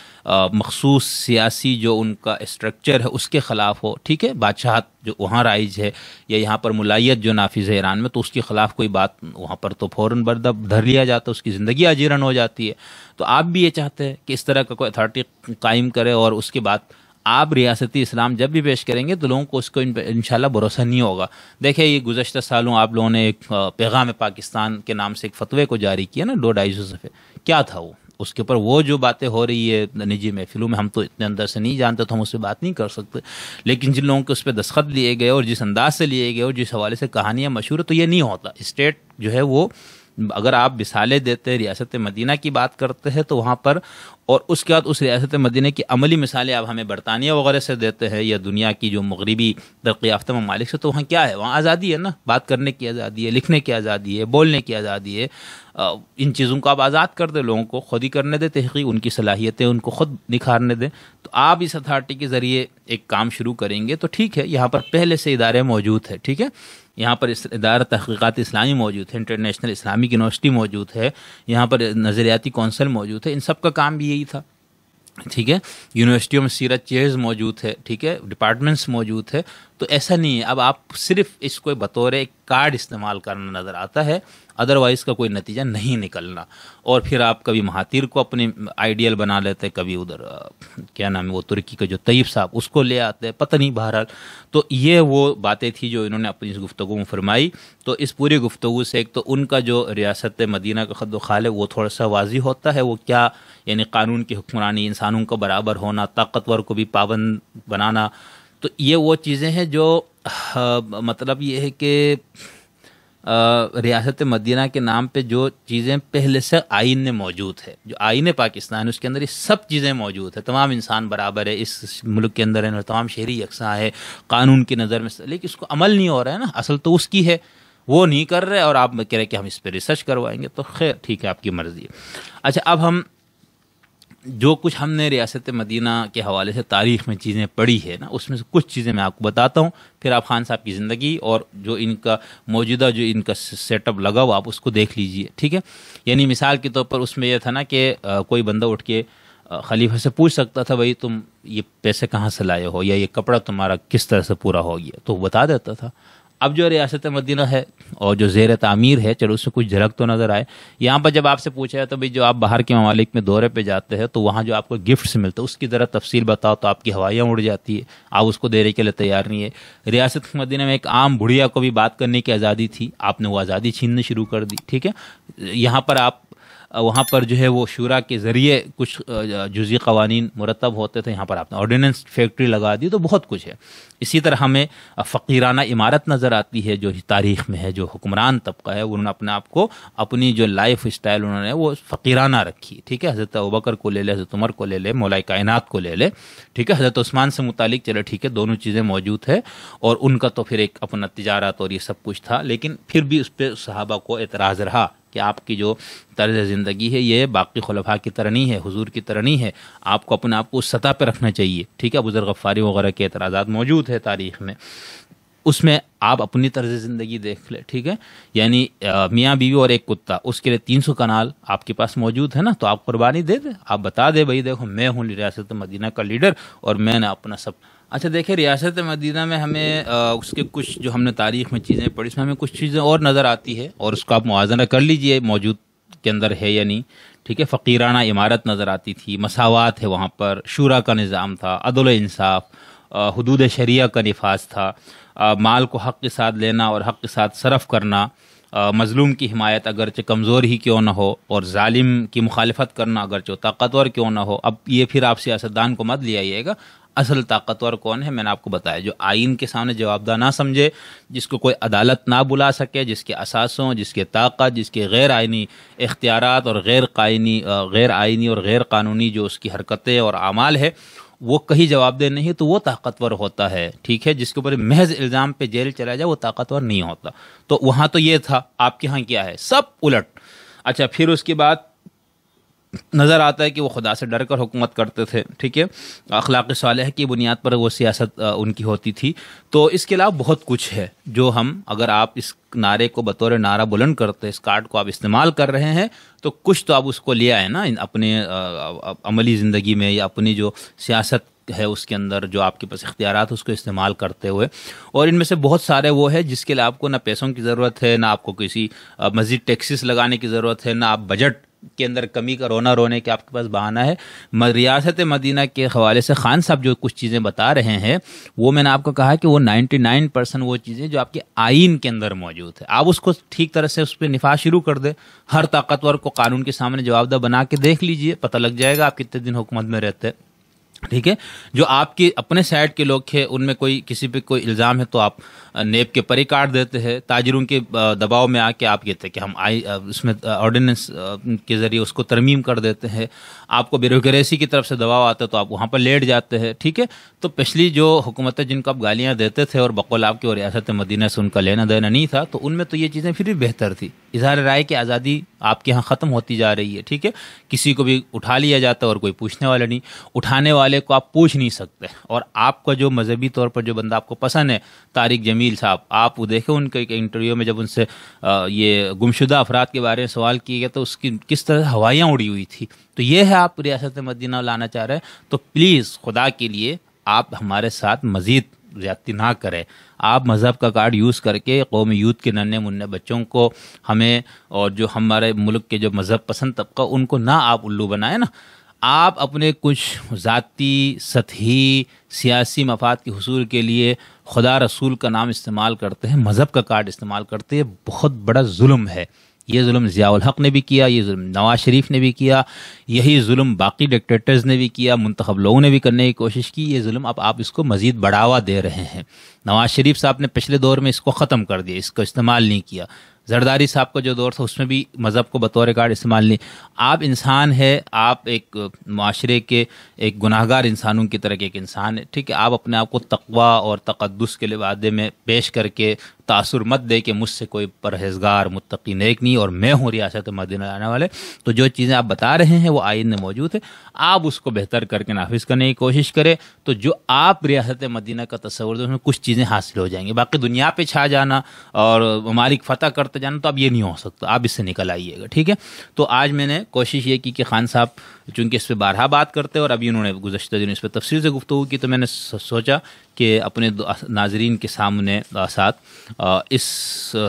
مخصوص سیاسی جو ان کا اسٹرکچر ہے اس کے خلاف ہو. ٹھیک ہے, بادشاہت جو وہاں رائج ہے, یا یہاں پر ملائیت جو نافذ ہے ایران میں, تو اس کے خلاف کوئی بات وہاں پر تو فوراً دھر لیا جاتا ہے, اس کی زندگی اجیرن ہو جاتی ہے. تو آپ بھی یہ چاہتے ہیں کہ اس طرح کا کوئی اتھارٹی قائم کرے, اور اس کے بعد آپ ریاستی اسلام جب بھی پیش کریں گے تو لوگوں کو اس کو انشاءاللہ بھروسہ نہیں ہوگا. دیکھیں, یہ گزشتہ سالوں آپ لوگوں نے ایک پیغام پاکستان کے نام سے ایک فتوے کو جاری کیا نا, 2-250 صفحے. کیا تھا وہ؟ اس کے اوپر وہ جو باتیں ہو رہی ہے نجی محفلوں میں, ہم تو اتنے اندر سے نہیں جانتے تو ہم اس سے بات نہیں کر سکتے. لیکن جن لوگوں کے اس پہ دستخط لیے گئے, اور جس انداز سے لیے گئے, اور جس حوالے سے کہانیاں مشہور ہیں, تو یہ نہیں ہوتا. اسٹیٹ جو ہے وہ, اگر آپ مثالیں دیتے ہیں, ریاست مدینہ کی بات کرتے ہیں تو وہاں پر, اور اس کے بعد اس ریاست مدینہ کی عملی مثالیں آپ ہمیں برطانیہ وغیرہ سے دیتے ہیں, یا دنیا کی جو مغربی ترقی یافتہ ممالک سے, تو وہاں کیا ہے؟ وہاں آزادی ہے نا, بات کرنے کی آزادی ہے, لکھنے کی آزادی ہے, بولنے کی آزادی ہے. ان چیزوں کو آپ آزاد کر دیں, لوگوں کو خود ہی کرنے دیں تحقیق, ان کی صلاحیتیں ان کو خود نکھارنے دیں. تو آپ اس اتھارٹی کے ذریعے ایک کام شروع کریں گے تو ٹھیک ہے, یہاں پر پہلے سے ادارے موجود ہیں. ٹھیک ہے, یہاں پر ادارہ تحقیقات اسلامی موجود ہے, انٹرنیشنل اسلامک یونیورسٹی موجود ہے, یہاں پر نظریاتی کونسل موجود ہے. ان سب کا کام بھی یہی تھا. ٹھیک ہے, یونیورسٹیوں میں سیرت چیئرز موجود ہے. ٹھیک ہے, ڈپارٹمنٹس موجود ہے. تو ایسا نہیں ہے اب آپ صرف اس کو بطور ایک کارڈ استعمال کرنا نظر آتا ہے, ادروائز کا کوئی نتیجہ نہیں نکلنا. اور پھر آپ کبھی مہاتیر کو اپنے آئیڈیل بنا لیتے, کبھی ادھر کیا نام ہے وہ ترکی کا جو طیب صاحب, اس کو لے آتے, پتہ نہیں. بہرحال تو یہ وہ باتیں تھی جو انہوں نے اپنی اس گفتگو میں فرمائی. تو اس پوری گفتگو سے ایک تو ان کا جو ریاست مدینہ کا خد و خال ہے وہ تھوڑا سا واضح ہوتا ہے. وہ کیا, یعنی قانون کی حکمرانی, انسانوں کا برابر ہونا, طاقتور کو بھی پابند بنانا. تو یہ وہ چیزیں ہیں جو مطلب یہ ہے کہ ریاست مدینہ کے نام پہ جو چیزیں پہلے سے آئین میں موجود ہے, جو آئین پاکستان ہے اس کے اندر یہ سب چیزیں موجود ہیں. تمام انسان برابر ہے اس ملک کے اندر ہے, تمام شہری یکساں ہے قانون کی نظر میں, لیکن اس کو عمل نہیں ہو رہا ہے نا. اصل تو اس کی ہے, وہ نہیں کر رہے, اور آپ کہہ رہے کہ ہم اس پہ ریسرچ کروائیں گے. تو خیر ٹھیک ہے, آپ کی مرضی ہے. اچھا, اب ہم جو کچھ ہم نے ریاست مدینہ کے حوالے سے تاریخ میں چیزیں پڑھی ہے نا, اس میں سے کچھ چیزیں میں آپ کو بتاتا ہوں. پھر آپ خان صاحب کی زندگی اور جو ان کا موجودہ جو ان کا سیٹ اپ لگا ہوا, آپ اس کو دیکھ لیجئے. ٹھیک ہے, یعنی مثال کے طور پر اس میں یہ تھا نا کہ کوئی بندہ اٹھ کے خلیفہ سے پوچھ سکتا تھا بھائی تم یہ پیسے کہاں سے لائے ہو یا یہ کپڑا تمہارا کس طرح سے پورا ہو گیا، تو وہ بتا دیتا تھا۔ اب جو ریاست مدینہ ہے اور جو زیر تعمیر ہے، چلو اس میں کچھ جھلک تو نظر آئے۔ یہاں پر جب آپ سے پوچھا ہے تو بھائی جو آپ باہر کے ممالک میں دورے پہ جاتے ہیں تو وہاں جو آپ کو گفٹس ملتے ہیں اس کی ذرا تفصیل بتاؤ، تو آپ کی ہوائیاں اڑ جاتی ہے، آپ اس کو دینے کے لیے تیار نہیں ہے۔ ریاست مدینہ میں ایک عام بڑھیا کو بھی بات کرنے کی آزادی تھی، آپ نے وہ آزادی چھیننا شروع کر دی، ٹھیک ہے۔ یہاں پر آپ وہاں پر جو ہے وہ شورا کے ذریعے کچھ جزئی قوانین مرتب ہوتے تھے، یہاں پر آپ نے آرڈیننس فیکٹری لگا دی، تو بہت کچھ ہے۔ اسی طرح ہمیں فقیرانہ عمارت نظر آتی ہے جو تاریخ میں ہے، جو حکمران طبقہ ہے انہوں نے اپنے آپ کو، اپنی جو لائف اسٹائل انہوں نے وہ فقیرانہ رکھی، ٹھیک ہے۔ حضرت ابوبکر کو لے لے، حضرت عمر کو لے لے، مولا کائنات کو لے لے، ٹھیک ہے۔ حضرت عثمان سے متعلق چلے ٹھیک ہے، دونوں چیزیں موجود ہے، اور ان کا تو پھر ایک اپنا تجارت اور یہ سب کچھ تھا، لیکن پھر بھی اس پہ صحابہ کو اعتراض رہا کہ آپ کی جو طرز زندگی ہے یہ باقی خلفاء کی طرح نہیں ہے، حضور کی طرح نہیں ہے، آپ کو اپنے آپ کو اس سطح پہ رکھنا چاہیے، ٹھیک ہے۔ ابو ذر غفاری وغیرہ کے اعتراضات موجود ہے تاریخ میں، اس میں آپ اپنی طرز زندگی دیکھ لیں، ٹھیک ہے۔ یعنی میاں بیوی اور ایک کتا، اس کے لیے 300 کنال آپ کے پاس موجود ہے نا، تو آپ قربانی دے دیں، آپ بتا دیں بھائی دیکھو میں ہوں ریاست مدینہ کا لیڈر اور میں نے اپنا سب۔ اچھا دیکھیں ریاست مدینہ میں ہمیں اس کے کچھ جو ہم نے تاریخ میں چیزیں پڑھی اس میں ہمیں کچھ چیزیں اور نظر آتی ہے، اور اس کو آپ موازنہ کر لیجئے موجود کے اندر ہے یا نہیں، ٹھیک ہے۔ فقیرانہ عمارت نظر آتی تھی، مساوات ہے وہاں پر، شورا کا نظام تھا، عدل و انصاف، حدود شریعہ کا نفاذ تھا، مال کو حق کے ساتھ لینا اور حق کے ساتھ صرف کرنا، مظلوم کی حمایت اگرچہ کمزور ہی کیوں نہ ہو، اور ظالم کی مخالفت کرنا اگرچہ طاقتور کیوں نہ ہو۔ اب یہ پھر آپ سیاستدان کو مت لے آئیے گا، اصل طاقتور کون ہے میں نے آپ کو بتایا، جو آئین کے سامنے جوابدہ نہ سمجھے، جس کو کوئی عدالت نہ بلا سکے، جس کے اثاثوں، جس کے طاقت، جس کے غیر آئینی اختیارات اور غیر آئینی اور غیر قانونی جو اس کی حرکتیں اور اعمال ہے وہ کہیں جواب دہ نہیں، تو وہ طاقتور ہوتا ہے، ٹھیک ہے۔ جس کے اوپر محض الزام پہ جیل چلا جائے وہ طاقتور نہیں ہوتا۔ تو وہاں تو یہ تھا، آپ کے ہاں کیا ہے؟ سب الٹ۔ اچھا پھر اس کے بعد نظر آتا ہے کہ وہ خدا سے ڈر کر حکومت کرتے تھے، ٹھیک ہے، اخلاق صالح کی بنیاد پر وہ سیاست ان کی ہوتی تھی۔ تو اس کے علاوہ بہت کچھ ہے جو ہم، اگر آپ اس نعرے کو بطور نعرہ بلند کرتے، اس کارڈ کو آپ استعمال کر رہے ہیں تو کچھ تو آپ اس کو لے آئے نا اپنے عملی زندگی میں، یا اپنی جو سیاست ہے اس کے اندر جو آپ کے پاس اختیارات اس کو استعمال کرتے ہوئے۔ اور ان میں سے بہت سارے وہ ہے جس کے لیے آپ کو نہ پیسوں کی ضرورت ہے، نہ آپ کو کسی مزید ٹیکسز لگانے کی ضرورت ہے، نہ آپ بجٹ کے اندر کمی کا رونے کے آپ کے پاس بہانہ ہے۔ ریاست مدینہ کے حوالے سے خان صاحب جو کچھ چیزیں بتا رہے ہیں وہ میں نے آپ کو کہا کہ وہ 99% وہ چیزیں جو آپ کے آئین کے اندر موجود ہے، آپ اس کو ٹھیک طرح سے اس پہ نفاذ شروع کر دیں۔ ہر طاقتور کو قانون کے سامنے جوابدہ بنا کے دیکھ لیجئے، پتہ لگ جائے گا آپ کتنے دن حکومت میں رہتے ہیں، ٹھیک ہے۔ جو آپ کے اپنے سائڈ کے لوگ تھے ان میں کوئی کسی پہ کوئی الزام ہے تو آپ نیب کے پری کاٹ دیتے ہیں، تاجروں کے دباؤ میں آ کے آپ کہتے ہیں کہ ہم اس میں آرڈیننس کے ذریعے اس کو ترمیم کر دیتے ہیں، آپ کو بیوروکریسی کی طرف سے دباؤ آتا ہے تو آپ وہاں پر لیٹ جاتے ہیں، ٹھیک ہے۔ تو پچھلی جو حکومتیں جن کو آپ گالیاں دیتے تھے اور بقول آپ کی اور ریاست مدینہ سے ان کا لینا دینا نہیں تھا، تو ان میں تو یہ چیزیں پھر بھی بہتر تھی۔ اظہار رائے کی آزادی آپ کے ہاں ختم ہوتی جا رہی ہے، ٹھیک ہے، کسی کو بھی اٹھا لیا جاتا ہے اور کوئی پوچھنے والا نہیں، اٹھانے والے کو آپ پوچھ نہیں سکتے۔ اور آپ کا جو مذہبی طور پر جو بندہ آپ کو پسند ہے طارق جمیل صاحب، آپ وہ دیکھیں ان کے ایک انٹرویو میں جب ان سے یہ گمشدہ افراد کے بارے میں سوال کیا گیا تو اس کی کس طرح ہوائیاں اڑی ہوئی تھی۔ تو یہ ہے آپ ریاست مدینہ لانا چاہ رہے ہیں تو پلیز خدا کے لیے آپ ہمارے ساتھ مزید زیادتی نہ کریں، آپ مذہب کا کارڈ یوز کر کے قومی یوتھ کے ننھے منھے بچوں کو، ہمیں اور جو ہمارے ملک کے جو مذہب پسند طبقہ ان کو نہ آپ الو بنائیں نا، آپ اپنے کچھ ذاتی سطحی سیاسی مفاد کے حصول کے لیے خدا رسول کا نام استعمال کرتے ہیں، مذہب کا کارڈ استعمال کرتے ہیں، بہت بڑا ظلم ہے۔ یہ ظلم ضیاء الحق نے بھی کیا، یہ ظلم نواز شریف نے بھی کیا، یہی ظلم باقی ڈکٹیٹرز نے بھی کیا، منتخب لوگوں نے بھی کرنے کی کوشش کی، یہ ظلم اب آپ اس کو مزید بڑھاوا دے رہے ہیں۔ نواز شریف صاحب نے پچھلے دور میں اس کو ختم کر دیا، اس کو استعمال نہیں کیا۔ زرداری صاحب کا جو دور تھا اس میں بھی مذہب کو بطور کارڈ استعمال نہیں۔ آپ انسان ہے، آپ ایک معاشرے کے ایک گناہگار انسانوں کی طرح کے ایک انسان ہے، ٹھیک ہے، آپ اپنے آپ کو تقویٰ اور تقدس کے لبادے میں پیش کر کے تاثر مت دے کہ مجھ سے کوئی پرہیزگار متقی نیک نہیں اور میں ہوں ریاست مدینہ لانے والے. تو جو چیزیں آپ بتا رہے ہیں وہ آئین میں موجود ہے, آپ اس کو بہتر کر کے نافذ کرنے کی کوشش کریں, تو جو آپ ریاست مدینہ کا تصور اس میں کچھ چیزیں حاصل ہو جائیں گی. باقی دنیا پہ چھا جانا اور ممالک فتح کرتے جانا تو اب یہ نہیں ہو سکتا, آپ اس سے نکل آئیے گا, ٹھیک ہے. تو آج میں نے کوشش یہ کی کہ خان صاحب چونکہ اس پہ بارہا بات کرتے اور ابھی انہوں نے گزشتہ دن اس پہ تفصیل سے گفتگو کی, تو میں نے سوچا کہ اپنے ناظرین کے سامنے ساتھ اس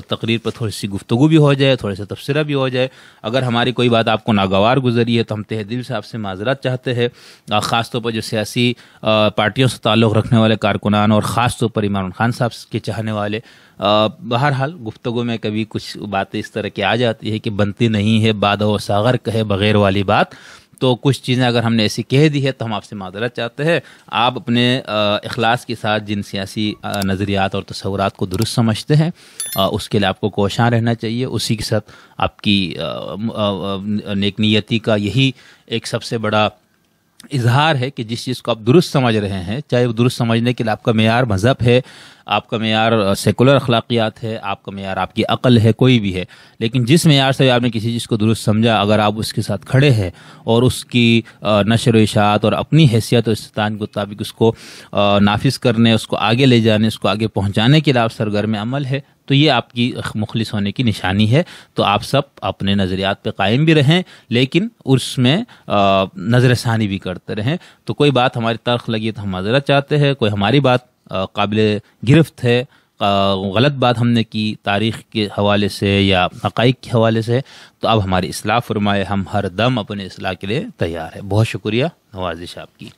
تقریر پر تھوڑی سی گفتگو بھی ہو جائے, تھوڑے سے تبصرہ بھی ہو جائے. اگر ہماری کوئی بات آپ کو ناگوار گزری ہے تو ہم تہ دل سے آپ سے معذرت چاہتے ہیں, خاص طور پر جو سیاسی پارٹیوں سے تعلق رکھنے والے کارکنان اور خاص طور پر عمران خان صاحب کے چاہنے والے. بہرحال گفتگو میں کبھی کچھ باتیں اس طرح کی آ جاتی ہے کہ بنتی نہیں ہے, بادہ و ساغر کہے بغیر والی بات. تو کچھ چیزیں اگر ہم نے ایسی کہہ دی ہے تو ہم آپ سے معذرت چاہتے ہیں. آپ اپنے اخلاص کے ساتھ جن سیاسی نظریات اور تصورات کو درست سمجھتے ہیں اس کے لیے آپ کو کوشاں رہنا چاہیے. اسی کے ساتھ آپ کی نیک نیتی کا یہی ایک سب سے بڑا اظہار ہے کہ جس چیز کو آپ درست سمجھ رہے ہیں, چاہے وہ درست سمجھنے کے لیے آپ کا معیار مذہب ہے, آپ کا معیار سیکولر اخلاقیات ہے, آپ کا معیار آپ کی عقل ہے, کوئی بھی ہے, لیکن جس معیار سے آپ نے کسی چیز کو درست سمجھا, اگر آپ اس کے ساتھ کھڑے ہیں اور اس کی نشر و اشاعت اور اپنی حیثیت و استطاعت کے مطابق اس کو نافذ کرنے, اس کو آگے لے جانے, اس کو آگے پہنچانے کے لیے آپ سرگرم عمل ہے, تو یہ آپ کی مخلص ہونے کی نشانی ہے. تو آپ سب اپنے نظریات پہ قائم بھی رہیں لیکن اس میں نظر ثانی بھی کرتے رہیں. تو کوئی بات ہماری تلخ لگی تو ہم معذرت چاہتے ہیں, کوئی ہماری بات قابل گرفت ہے, غلط بات ہم نے کی تاریخ کے حوالے سے یا حقائق کے حوالے سے, تو اب ہماری اصلاح فرمائے. ہم ہر دم اپنے اصلاح کے لیے تیار ہیں. بہت شکریہ, نوازش آپ کی.